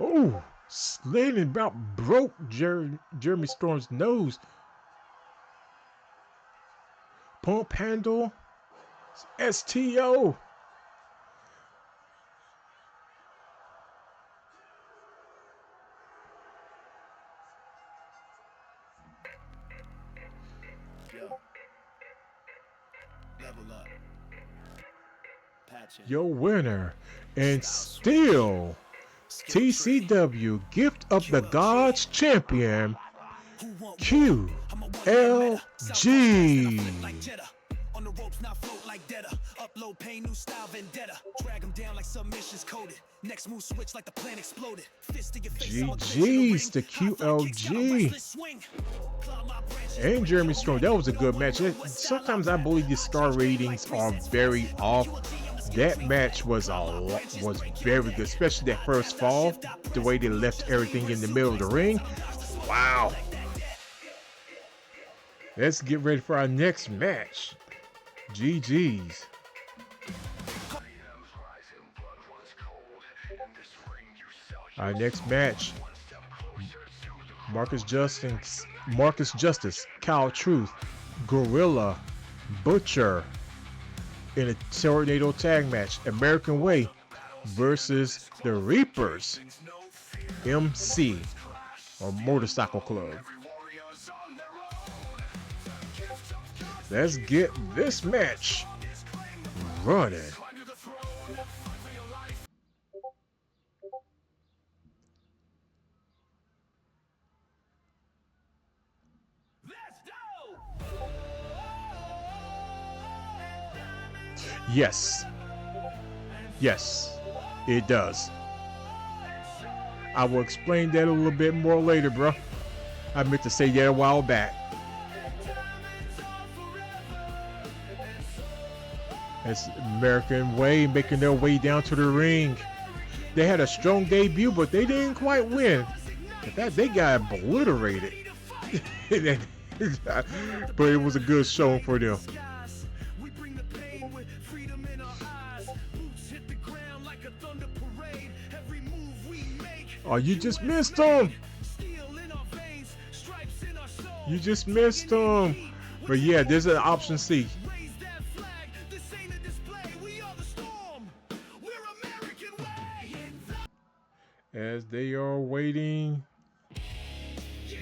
Oh, Slid and about broke Jeremy Storm's nose. Pump handle. STO. Yo. Level up. Patch it. Your winner. And still TCW Gift of the Gods champion, QLG. On the ropes, not float like debtor. Upload pain, new style vendetta. Drag them down like submissions coded. Next move switch like the plan exploded. Fist to your face, GG's to QLG and Jeremy Strong. That was a good match. Sometimes I believe the star ratings are very off. That match was very good, especially that first fall. The way they left everything in the middle of the ring. Wow. Let's get ready for our next match. GG's. Our next match. Marcus Justice, Kyle Truth, Gorilla, Butcher in a tornado tag match. American Way versus the Reapers, MC or Motorcycle Club. Let's get this match running. Yes. Yes, it does. I will explain that a little bit more later, bro. I meant to say that a while back. It's American Way making their way down to the ring. They had a strong debut, but they didn't quite win. In fact, they got obliterated. But it was a good showing for them. Oh, you just missed him. You just missed him. But yeah, there's an option C. As they are waiting,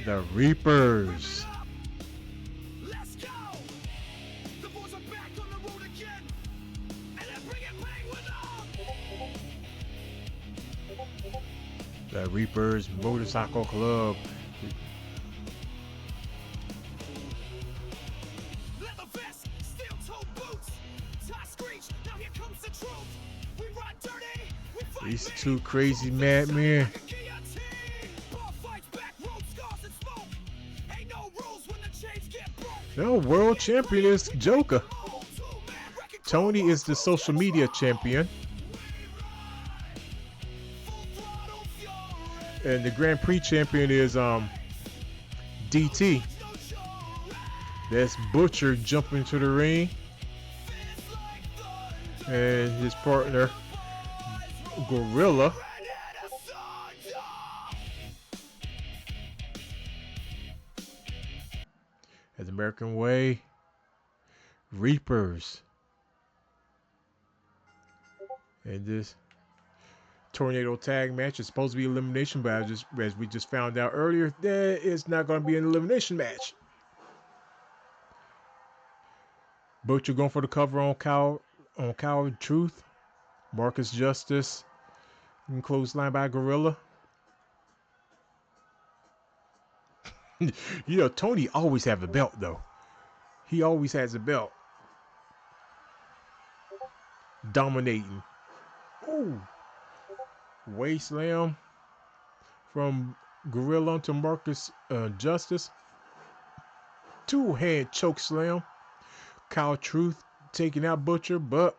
the Reapers. Let's go. The boys are back on the road again. And then bring it bang with them. The Reapers Motorcycle Club. Leather vest, steel-toe boots, tie screech. Now here comes the truth. We ride dirty. We fight These big. two crazy madmen. No, world champion is Joker. Tony is the social media champion. And the Grand Prix champion is DT. That's Butcher jumping to the ring. And his partner, Gorilla. As American Way, Reapers. And this tornado tag match is supposed to be elimination, but as we just found out earlier, that is not going to be an elimination match. Butcher going for the cover on Kyle Truth. Marcus Justice and clothesline by Gorilla. You know, Tony always have a belt though. He always has a belt. Dominating. Ooh. Way slam from Gorilla to Marcus Justice. Two-hand choke slam. Kyle Truth taking out Butcher, but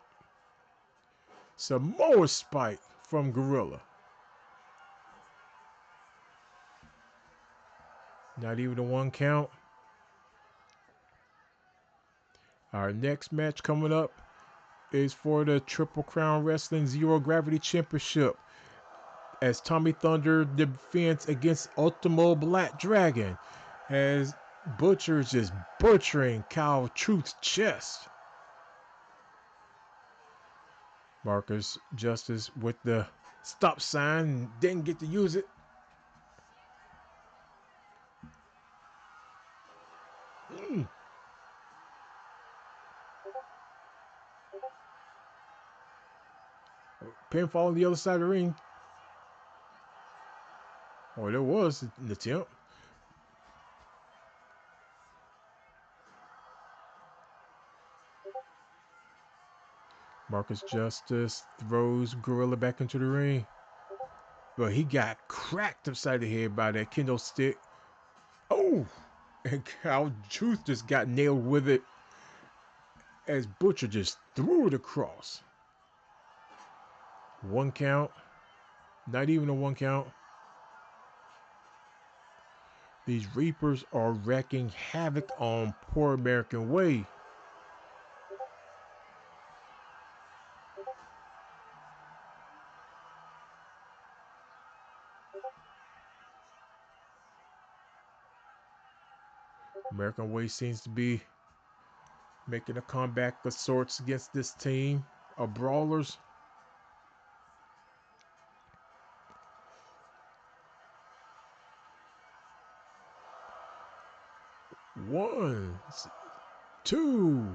some more spike from Gorilla. Not even a 1 count. Our next match coming up is for the Triple Crown Wrestling Zero Gravity Championship. as Tommy Thunder defends against Ultimo Black Dragon, as Butcher's just butchering Kyle Truth's chest. Marcus Justice with the stop sign, didn't get to use it. Pinfall on the other side of the ring. Oh, there was an attempt. Marcus Justice throws Gorilla back into the ring. But he got cracked upside the head by that kendo stick. Oh! And Kyle Truth just got nailed with it as Butcher just threw it across. 1 count. Not even a 1 count. These Reapers are wreaking havoc on poor American Way. American Way seems to be making a comeback of sorts against this team of brawlers. One, two.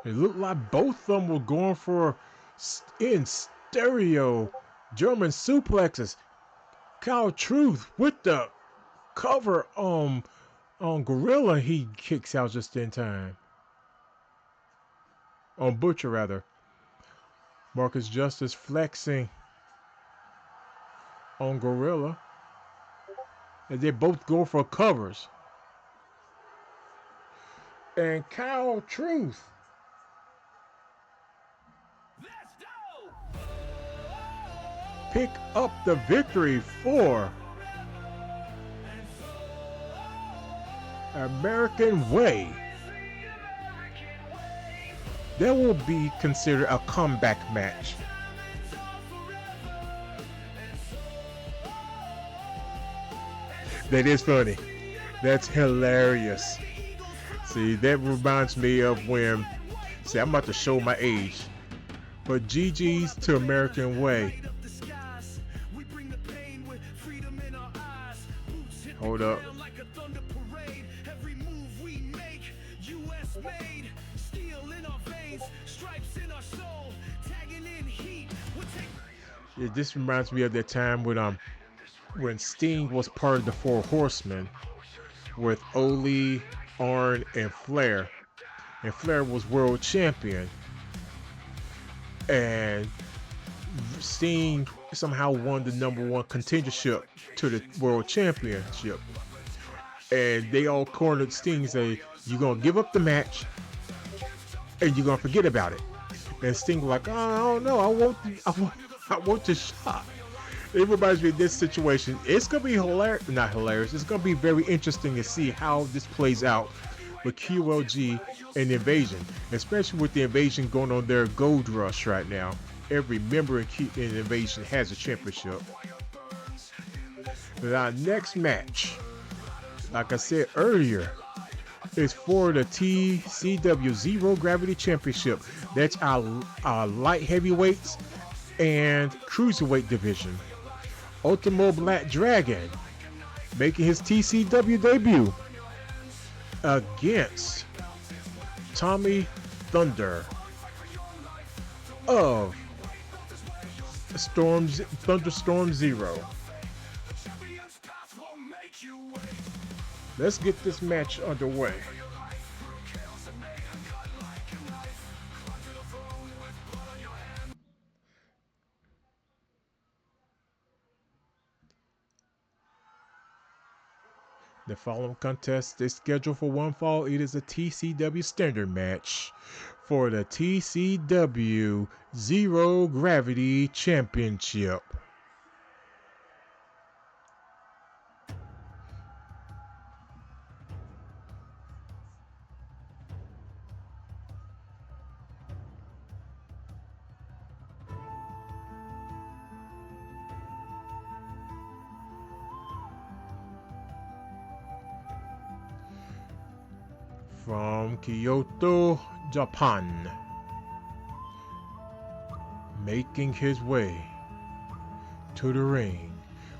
It looked like both of them were going for in stereo German suplexes. Kyle Truth with the cover on Gorilla, he kicks out just in time. On Butcher, rather. Marcus Justice flexing on Gorilla. And they both go for covers. And Kyle Truth pick up the victory for American Way. That will be considered a comeback match. That is funny. That's hilarious. See, that reminds me of when, see, I'm about to show my age, but GG's to American Way. Hold up. Yeah, this reminds me of that time when Sting was part of the Four Horsemen with Ole, Arn, and Flair. And Flair was world champion. And Sting somehow won the #1 contendership to the world championship. And they all cornered Sting and say, you're going to give up the match and you're going to forget about it. And Sting was like, oh, I don't know. I want the shot. It reminds me of this situation. It's going to be hilarious. Not hilarious. It's going to be very interesting to see how this plays out with QLG and Invasion, especially with the Invasion going on their gold rush right now. Every member in Invasion has a championship. But our next match, like I said earlier, is for the TCW Zero Gravity Championship. That's our light heavyweights and cruiserweight division. Ultimo Black Dragon making his TCW debut against Tommy Thunder of Thunderstorm Zero. Let's get this match underway. The following contest is scheduled for one fall. It is a TCW standard match for the TCW Zero Gravity Championship. from Kyoto, Japan, making his way to the ring,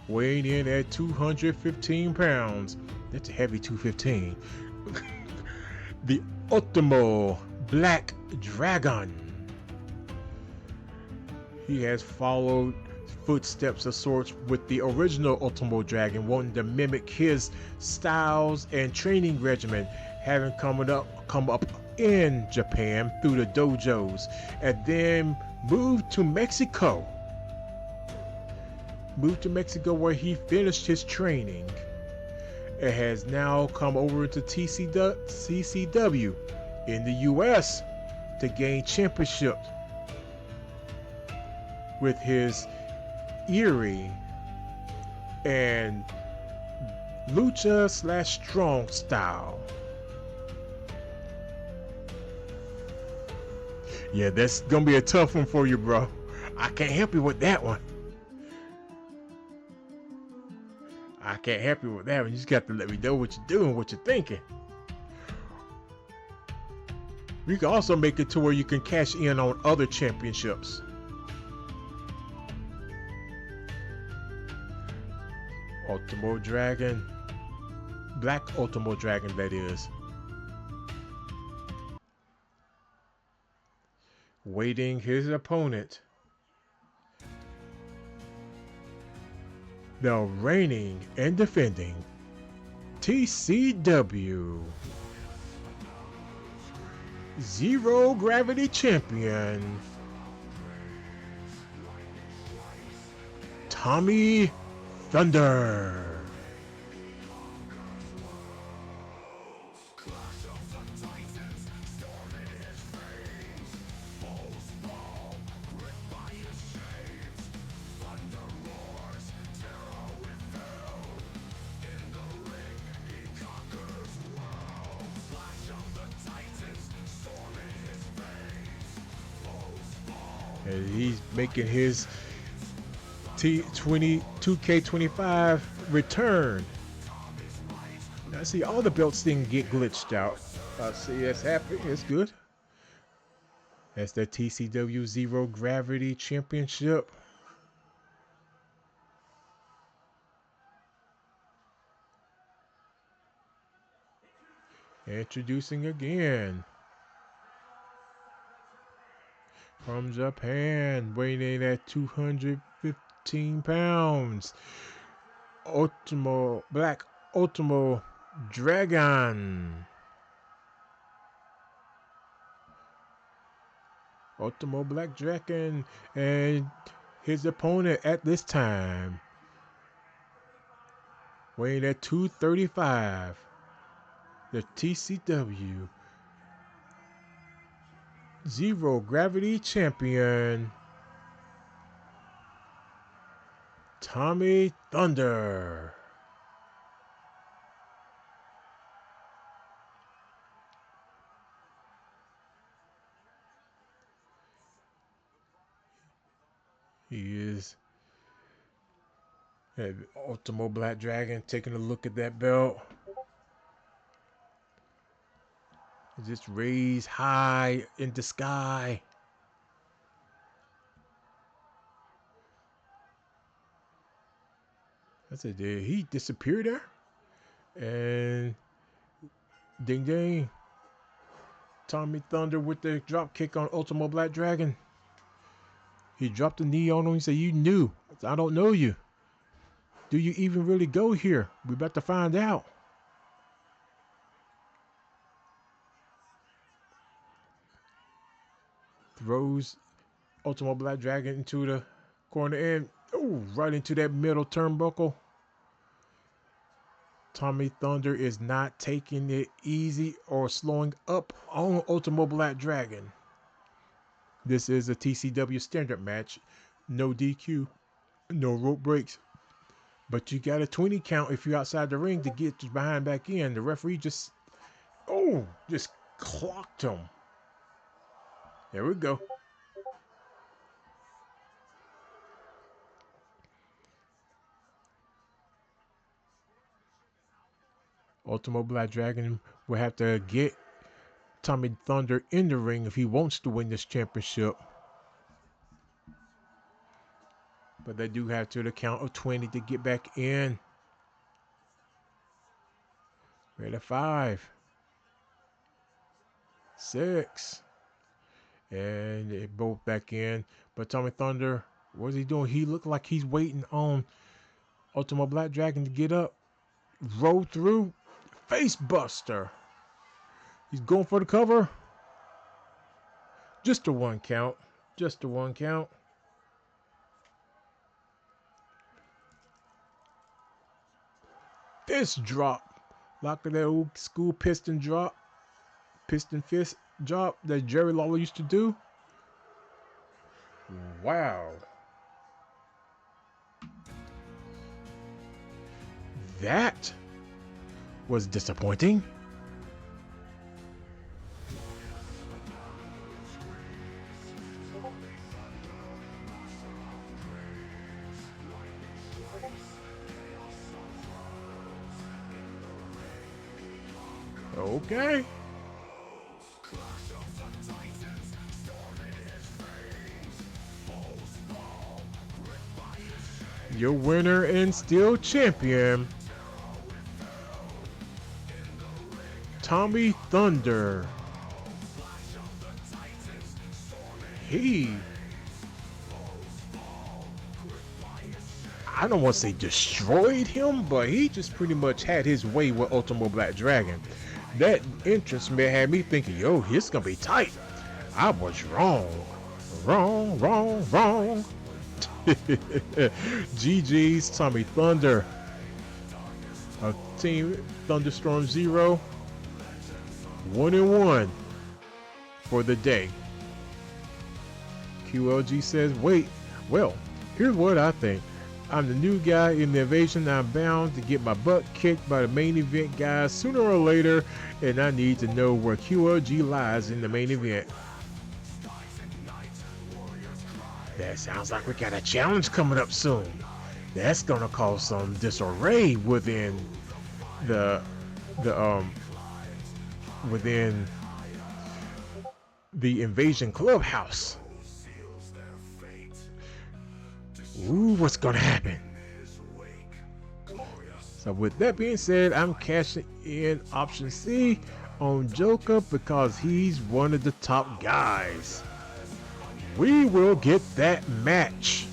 weighing in at 215 pounds. That's a heavy 215. The Ultimo Black Dragon. He has followed footsteps of sorts with the original Ultimo Dragon, wanting to mimic his styles and training regimen, having come up in Japan through the dojos, and then moved to Mexico. Where he finished his training and has now come over to TCW in the US to gain championship with his eerie and lucha / strong style. Yeah, that's gonna be a tough one for you, bro. I can't help you with that one. You just got to let me know what you're doing, what you're thinking. You can also make it to where you can cash in on other championships. Ultimo Dragon. Black Ultimo Dragon, that is. Waiting his opponent. The reigning and defending TCW Zero Gravity Champion, Tommy Thunder. And he's making his T20 2K25 return. Now see, all the belts didn't get glitched out. See, it's happening. It's good. That's the TCW Zero Gravity Championship. Introducing again from Japan, weighing at 215 pounds, Black Ultimo Dragon. Ultimo Black Dragon, and his opponent at this time, weighing at 235, the TCW Zero Gravity Champion, Tommy Thunder. He is Ultimo Black Dragon, taking a look at that belt. Just raised high in the sky. That's it. He disappeared there. And ding ding. Tommy Thunder with the drop kick on Ultimo Black Dragon. He dropped the knee on him. He said, "You knew. I don't know you. Do you even really go here? We about to find out." Throws Ultimo Black Dragon into the corner and right into that middle turnbuckle. Tommy Thunder is not taking it easy or slowing up on Ultimo Black Dragon. This is a TCW standard match. No DQ, no rope breaks. But you got a 20 count if you're outside the ring to get behind back in. The referee just clocked him. There we go. Ultimo Black Dragon will have to get Tommy Thunder in the ring if he wants to win this championship. But they do have to the count of 20 to get back in. Ready? 5, 6. And they both back in. But Tommy Thunder, what's he doing? He looked like he's waiting on Ultimo Black Dragon to get up. Roll through. Face buster. He's going for the cover. Just a 1 count. Just a 1 count. Fist drop. Like that old school piston drop. Piston fist drop that Jerry Lawler used to do. Wow. That was disappointing. Okay. Your winner and still champion, Tommy Thunder. I don't want to say destroyed him, but he just pretty much had his way with Ultimo Black Dragon. That entrance may have me thinking, yo, it's gonna be tight. I was wrong. Wrong. GG's Tommy Thunder. Team Thunderstorm 0. 1-1 for the day. QLG says, wait, well, here's what I think. I'm the new guy in the invasion. I'm bound to get my butt kicked by the main event guys sooner or later, and I need to know where QLG lies in the main event. That sounds like we got a challenge coming up soon. That's gonna cause some disarray within within the invasion clubhouse. Ooh, what's gonna happen? So with that being said, I'm cashing in option C on Joker because he's one of the top guys. We will get that match.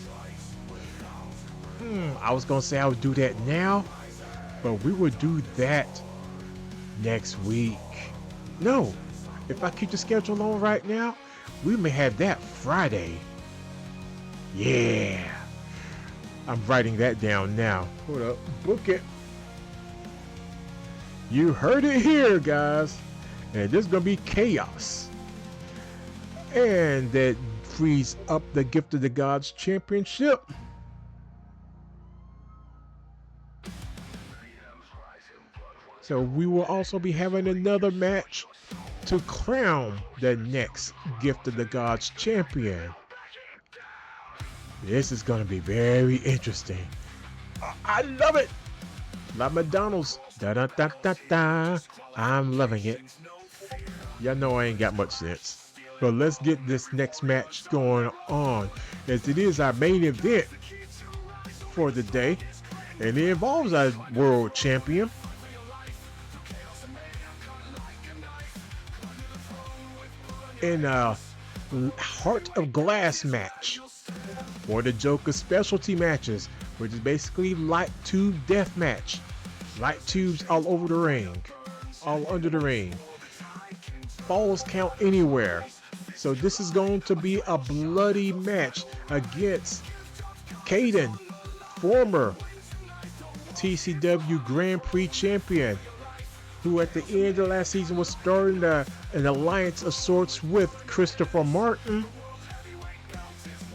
I was gonna say I would do that now, but we will do that next week. No, if I keep the schedule on right now, we may have that Friday. Yeah. I'm writing that down now. Hold up. Book it. You heard it here, guys. And this is going to be chaos. And that frees up the Gift of the Gods Championship. So we will also be having another match to crown the next Gift of the Gods champion. This is going to be very interesting. I love it. Like McDonald's. Da da da da da. I'm loving it. Y'all know I ain't got much sense. But let's get this next match going on, as it is our main event for the day. And it involves our world champion. In a Heart of Glass match. Or the Joker specialty matches, which is basically light tube death match. Light tubes all over the ring, all under the ring. Falls count anywhere. So this is going to be a bloody match against Caden, former TCW Grand Prix champion, who at the end of last season was starting an alliance of sorts with Christopher Martin,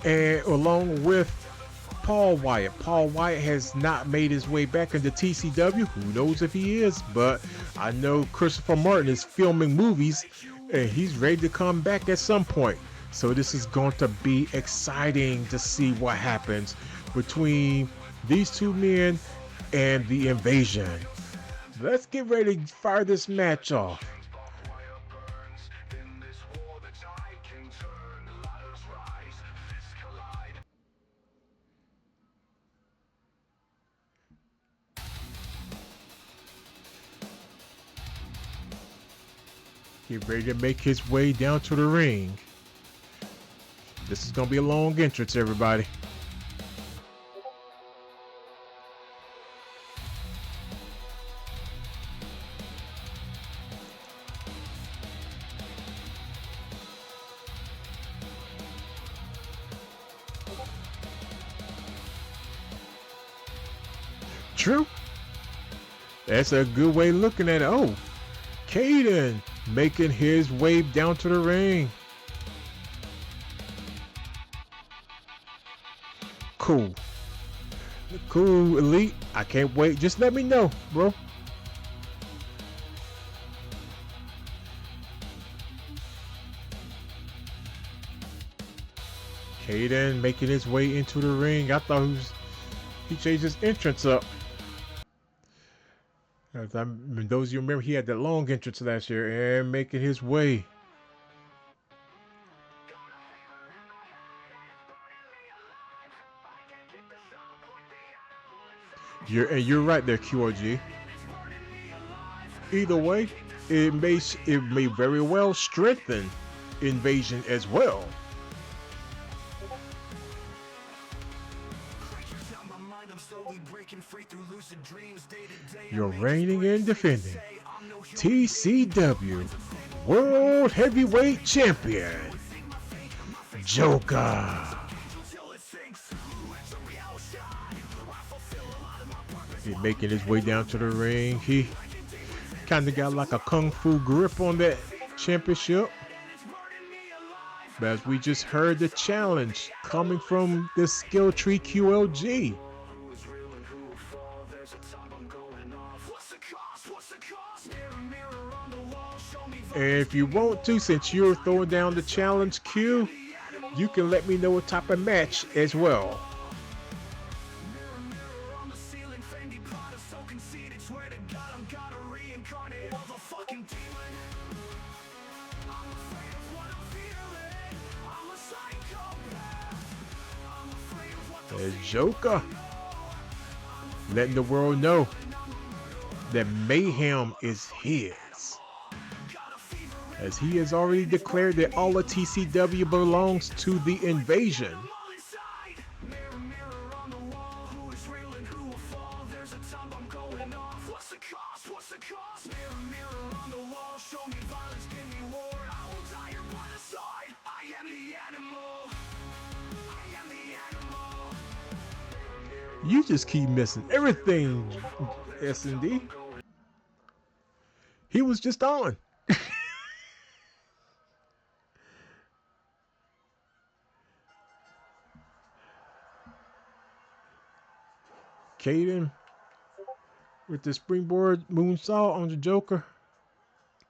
and along with Paul Wyatt. Paul Wyatt has not made his way back into TCW. Who knows if he is, but I know Christopher Martin is filming movies and he's ready to come back at some point. So this is going to be exciting to see what happens between these two men and the invasion. Let's get ready to fire this match off. turn, ladders rise, fists collide. Get ready to make his way down to the ring. This is going to be a long entrance, everybody. True. That's a good way of looking at it. Oh, Caden making his way down to the ring. Cool. Cool, Elite. I can't wait. Just let me know, bro. Caden making his way into the ring. I thought he changed his entrance up. Those of you remember, he had that long entrance last year and making his way. You're right there, QRG. Either way, it may very well strengthen Invasion as well. You're reigning and defending TCW World Heavyweight Champion, Joker. He's making his way down to the ring. He kind of got like a kung fu grip on that championship. But as we just heard, the challenge coming from the skill tree QLG. And if you want to, since you're throwing down the challenge, Q, you can let me know what type of match as well. The Joker letting the world know that Mayhem is his, as he has already declared that all of TCW belongs to the Invasion. You just keep missing everything, S&D. He was just on. Caden with the springboard moonsault on the Joker.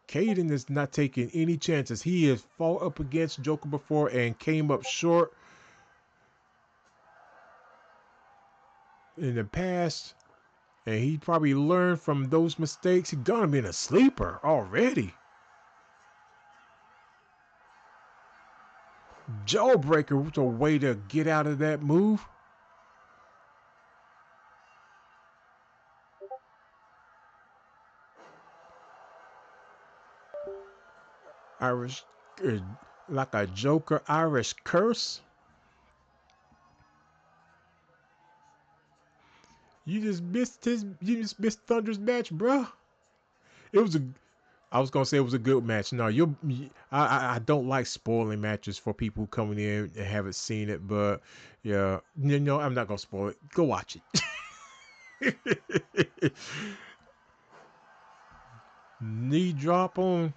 Caden is not taking any chances. He has fought up against Joker before and came up short in the past, and he probably learned from those mistakes. He's gonna be in a sleeper already. Jawbreaker was a way to get out of that move. Irish, like a Joker Irish curse. You just missed Thunder's match, bro. I was gonna say it was a good match. No, I don't like spoiling matches for people coming in and haven't seen it, but yeah, I'm not gonna spoil it. Go watch it. Knee drop on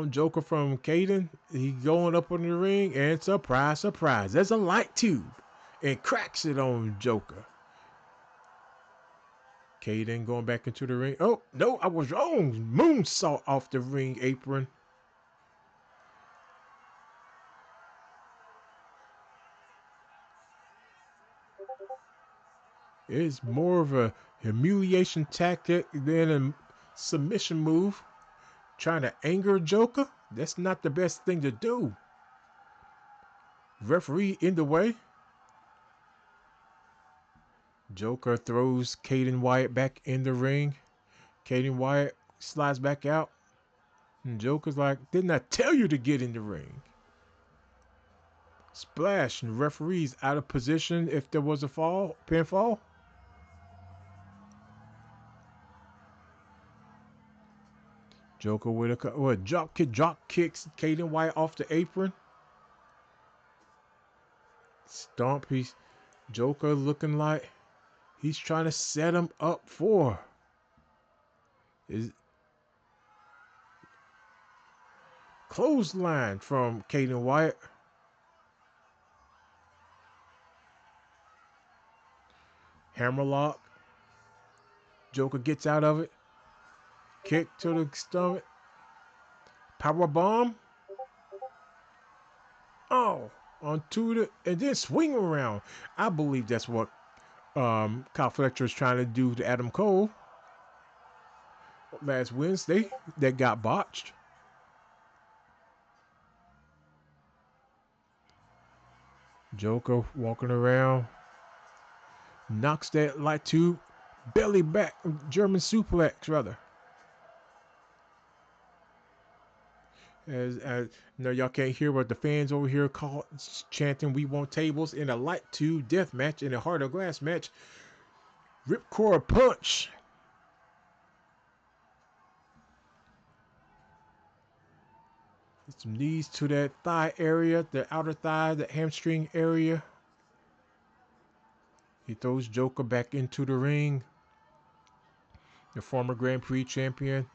Joker from Caden. He going up on the ring, and surprise, surprise, there's a light tube and cracks it on Joker. Caden going back into the ring. Oh, no, I was wrong. Moonsault off the ring apron. It's more of a humiliation tactic than a submission move. trying to anger Joker. That's not the best thing to do. Referee in the way. Joker throws Caden Wyatt back in the ring. Caden Wyatt slides back out. And Joker's like, didn't I tell you to get in the ring? Splash, and referee's out of position if there was a pinfall. Joker with a drop kicks Caden Wyatt off the apron. Stomp. Joker looking like he's trying to set him up for. Is clothesline from Caden Wyatt. Hammerlock. Joker gets out of it. Kick to the stomach. Power bomb. Oh, onto the and then swing around. I believe that's what Kyle Fletcher is trying to do to Adam Cole last Wednesday. That got botched. Joker walking around, knocks that light tube belly back, German suplex rather. As no, y'all can't hear what the fans over here chanting, "We want tables" in a light tube death match, in a heart of glass match. Ripcord punch. Some knees to that thigh area, the outer thigh, the hamstring area. He throws Joker back into the ring. The former Grand Prix champion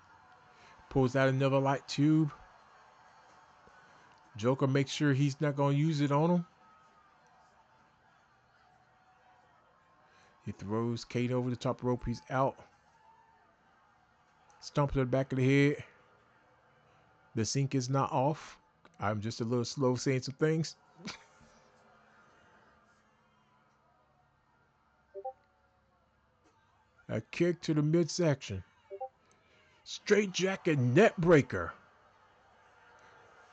pulls out another light tube. Joker makes sure he's not going to use it on him. He throws Kate over the top rope. He's out. Stomp to the back of the head. The sync is not off. I'm just a little slow saying some things. A kick to the midsection. Straight jacket net breaker.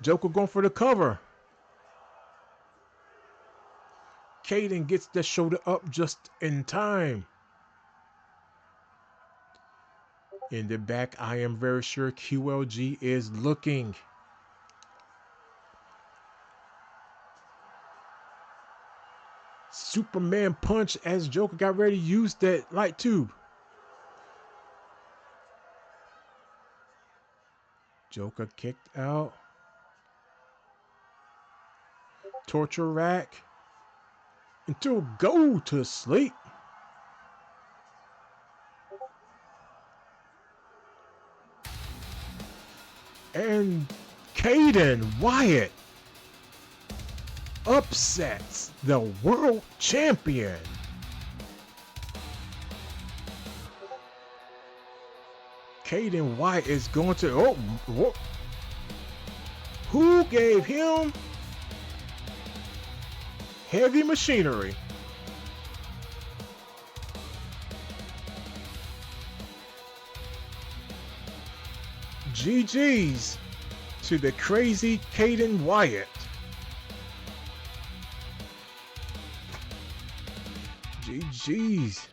Joker going for the cover. Caden gets the shoulder up just in time. In the back, I am very sure QLG is looking. Superman punch as Joker got ready to use that light tube. Joker kicked out. Torture rack. Until go to sleep. And Caden Wyatt upsets the world champion. Caden Wyatt is going to... Who gave him heavy machinery? GG's to the crazy Caden Wyatt. GG's.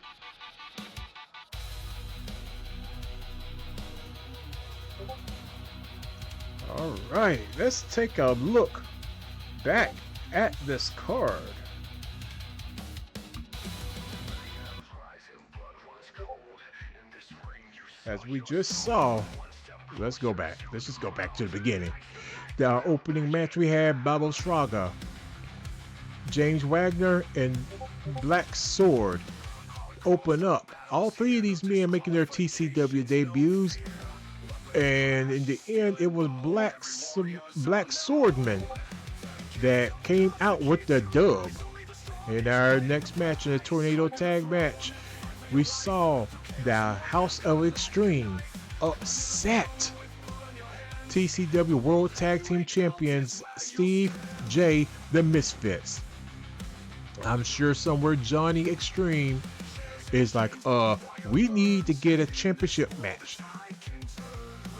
All right, let's take a look back at this card. As we just saw, let's go back. Let's just go back to the beginning. The opening match we had Babo Schraga, James Wagner, and Black Sword open up. All three of these men making their TCW debuts. And in the end, it was Black Swordman that came out with the dub. In our next match, in the Tornado Tag match, we saw the House of Extreme upset TCW World Tag Team Champions Steve J. The Misfits. I'm sure somewhere Johnny Extreme is like, we need to get a championship match.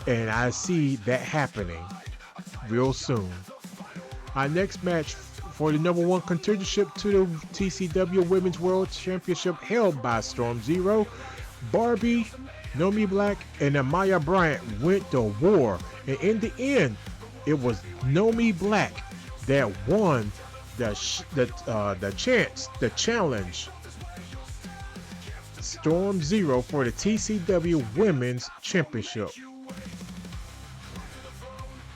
And I see that happening real soon. Our next match for the #1 contendership to the TCW Women's World Championship held by Storm Zero, Barbie, Nomi Black, and Amaya Bryant went to war. And in the end, it was Nomi Black that won the challenge Storm Zero for the TCW Women's Championship.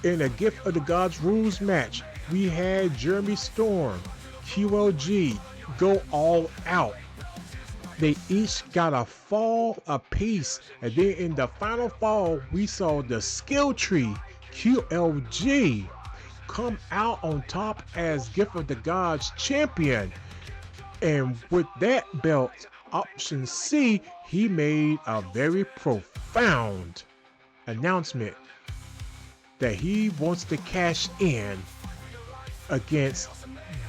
In a Gift of the Gods Rules match, we had Jeremy Storm, QLG go all out. They each got a fall apiece, and then in the final fall, we saw the Skill Tree QLG come out on top as Gift of the Gods champion. And with that belt, option C, he made a very profound announcement that he wants to cash in against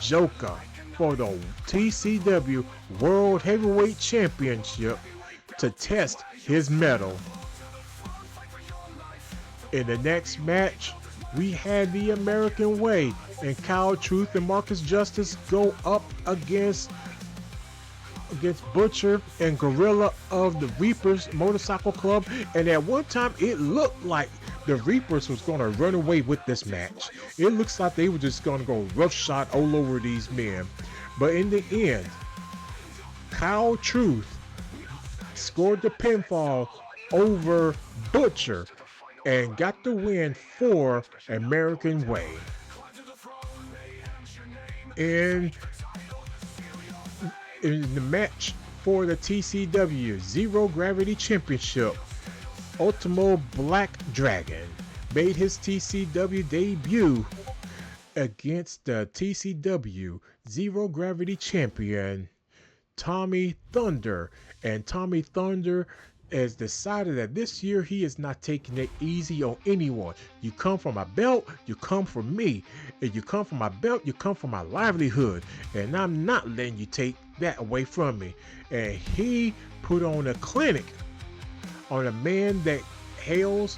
Joker for the TCW World Heavyweight Championship to test his mettle. In the next match, we had the American Way and Kyle Truth and Marcus Justice go up against Butcher and Gorilla of the Reapers Motorcycle Club. And at one time, it looked like the Reapers was going to run away with this match. It looks like they were just going to go roughshod all over these men. But in the end, Kyle Truth scored the pinfall over Butcher and got the win for American Way. In the match for the TCW Zero Gravity Championship, Ultimo Black Dragon made his TCW debut against the TCW Zero Gravity Champion Tommy Thunder. And Tommy Thunder has decided that this year he is not taking it easy on anyone. You come for my belt, you come for me. If you come for my belt, you come for my livelihood. And I'm not letting you take that away from me. And he put on a clinic on a man that hails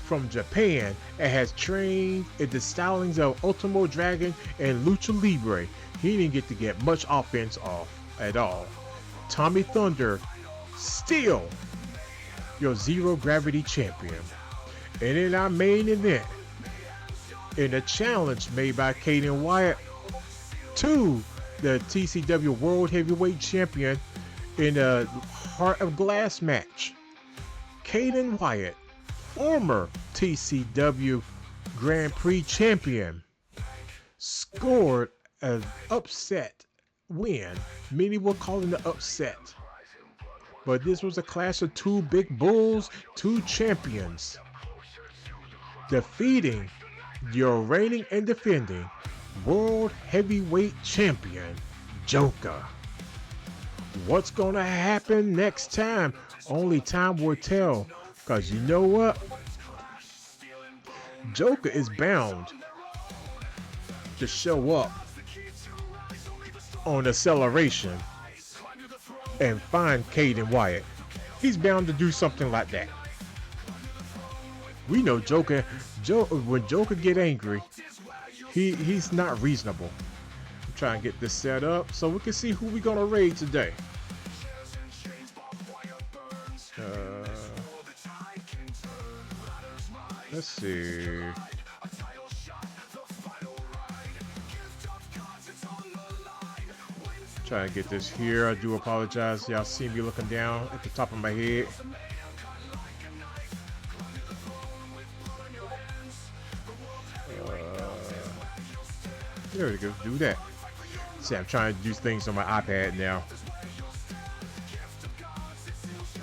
from Japan and has trained in the stylings of Ultimo Dragon and Lucha Libre. He didn't get to get much offense off at all. Tommy Thunder, still your Zero Gravity Champion. And in our main event, in a challenge made by Caden Wyatt to the TCW World Heavyweight Champion in a Heart of Glass match, Caden Wyatt, former TCW Grand Prix champion, scored an upset win. Many will call it an upset. But this was a clash of two big bulls, two champions, defeating your reigning and defending World Heavyweight Champion, Joker. What's gonna happen next time? Only time will tell. Cause you know what? Joker is bound to show up on Acceleration and find Caden Wyatt. He's bound to do something like that. We know Joker, when Joker get angry, he's not reasonable. I'm trying to get this set up so we can see who we're gonna raid today. Let's see. Try to get this here. I do apologize. Y'all see me looking down at the top of my head. There we go. Do that. See, I'm trying to do things on my iPad now.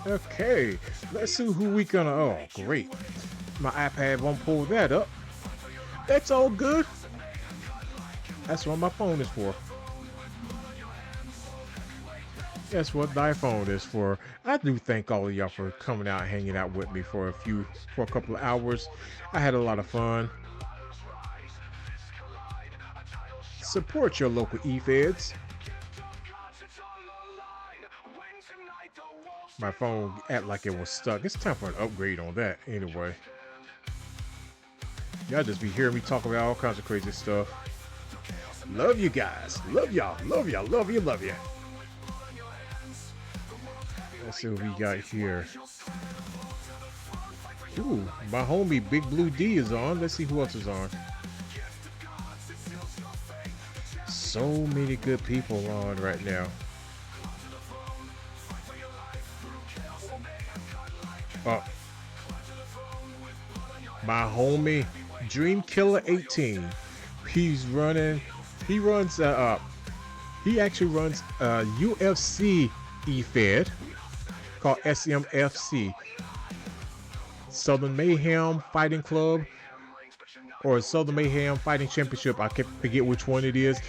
Okay. Let's see who we gonna. Oh, great. My iPad won't pull that up. That's all good. That's what my phone is for. That's what thy phone is for. I do thank all of y'all for coming out and hanging out with me for a couple of hours. I had a lot of fun. Support your local e-feds. My phone act like it was stuck. It's time for an upgrade on that anyway. Y'all just be hearing me talk about all kinds of crazy stuff. Love you guys. Love y'all. Love y'all. Love you. Love you. Let's see what we got here. Ooh, my homie Big Blue D is on. Let's see who else is on. So many good people on right now. Oh, my homie Dream Killer 18. He's running. He runs. He actually runs UFC eFed called SMFC, Southern Mayhem Fighting Club, or Southern Mayhem Fighting Championship. I can't forget which one it is.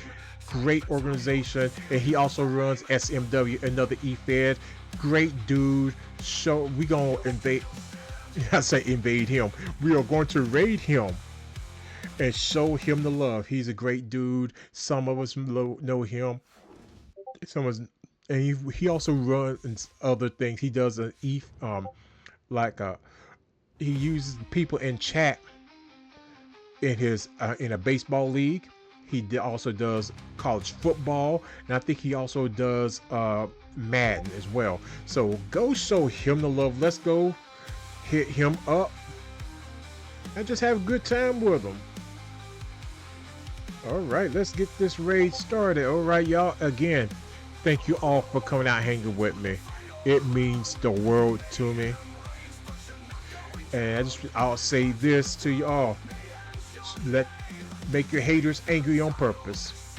Great organization, and he also runs SMW, another eFed. Great dude. So we gonna invade. I say invade him. We are going to raid him and show him the love. He's a great dude. Some of us know him. Some of us, and he also runs other things. He does an like he uses people in chat in his in a baseball league. He also does college football, and I think he also does Madden as well. So go show him the love. Let's go hit him up and just have a good time with him. All right, let's get this raid started. All right, y'all. Again, thank you all for coming out hanging with me. It means the world to me. And I'll say this to you all: make your haters angry on purpose,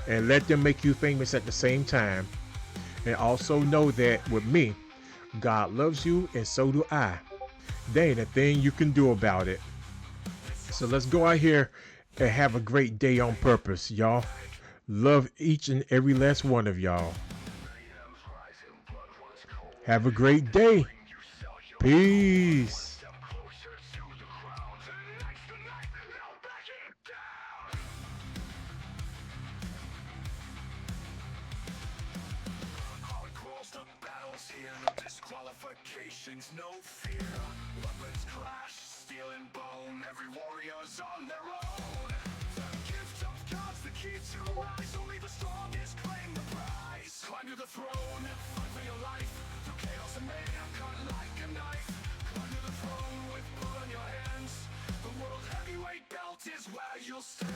and let them make you famous at the same time. And also know that with me, God loves you, and so do I. There ain't a thing you can do about it. So let's go out here and have a great day on purpose, y'all. Love each and every last one of y'all. Have a great day. Peace. Disqualifications, no fear. Weapons clash, steel and bone. Every warrior's on their own. The gift of God's the key to rise. Only the strongest claim the prize. Climb to the throne, fight for your life. Through chaos and mayhem, cut like a knife. Climb to the throne with blood on your hands. The world heavyweight belt is where you'll stand.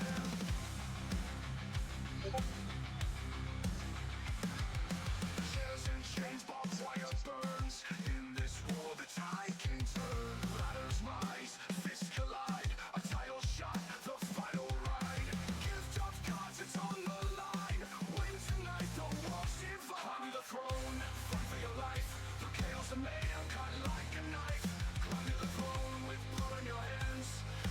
Chairs and chains, barbed wire burns. In this war the tide can turn. Ladders rise, fists collide. A title shot, the final ride. Gift of gods, it's on the line. Win tonight, the world's divine. Climb to the throne, fight for your life. Through chaos and mayhem, cut like a knife. Climb to the throne with blood on your hands.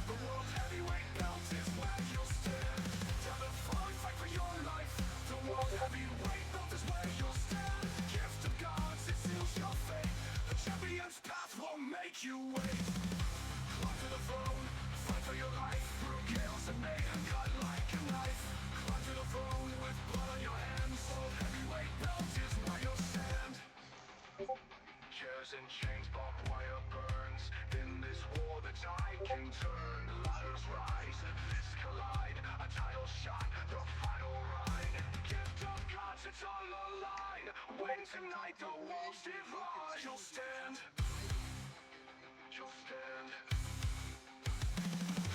The world heavyweight belt is where you'll stand. To the throne, fight for your life. The world heavyweight belt is where you'll stand. Gift of gods, it seals your fate. The champion's path won't make you wait. Climb to the throne, fight for your life. Through chaos and mayhem, cut like a knife. Climb to the throne with blood on your hands. World heavyweight belt is where you'll stand. Chairs and chains, barbed wire burns. In this war the tide can turn. Ladders rise, fists collide. A title shot, the final ride. Gift of gods, it's on the line. Win tonight, the world's divine. You'll stand. You'll stand.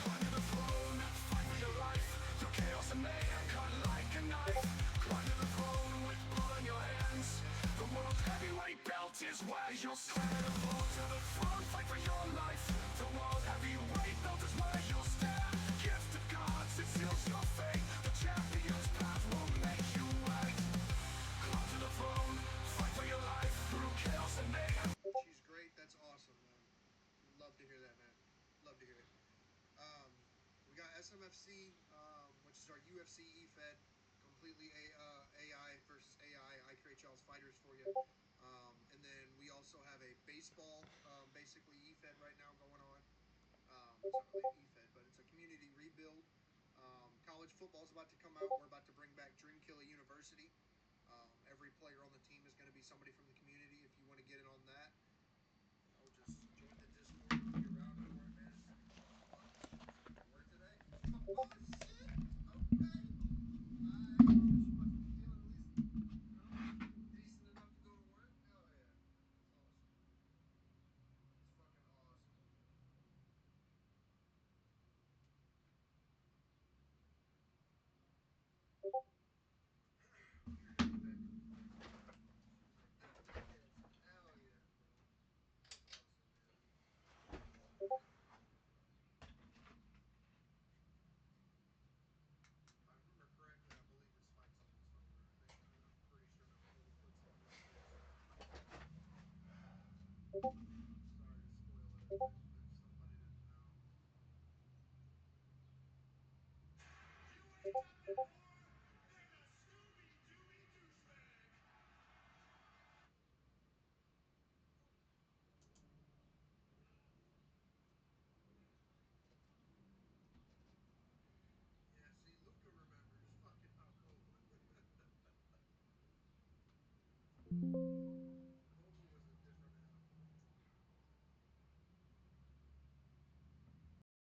Climb to the throne, fight for your life. Through chaos and mayhem, cut like a knife. Climb to the throne with blood on your hands. The world heavyweight belt is where you'll stand. Fall to the throne, fight for your life. The world heavyweight belt is where you'll stand. Gift of gods, it seals your fate. The champion's path will make you wait. Climb to the throne, fight for your life. Through chaos and mayhem. She's great. That's awesome, man. Love to hear that, man. Love to hear it. We got SMFC, which is our UFC eFed, completely AI versus AI. I create y'all's fighters for you. And then we also have a baseball, basically eFed right now going on. It's not really an eFed, but it's a community rebuild. College football is about to come out. We're about to bring back Dream Killer University. Every player on the team is going to be somebody from the community. If you want to get in on that, I'll just join the Discord. Be around for it, man. Oh shit! Okay. I just must be feeling at least, decent enough to go to work. Hell yeah. That's awesome. That's fucking awesome. You're hitting that shit like that. Yes. Hell yeah, bro. That's awesome, man. If I remember correctly, I believe it spikes up in summer. I'm pretty sure my phone puts it like this. Sorry to spoil it if somebody didn't know.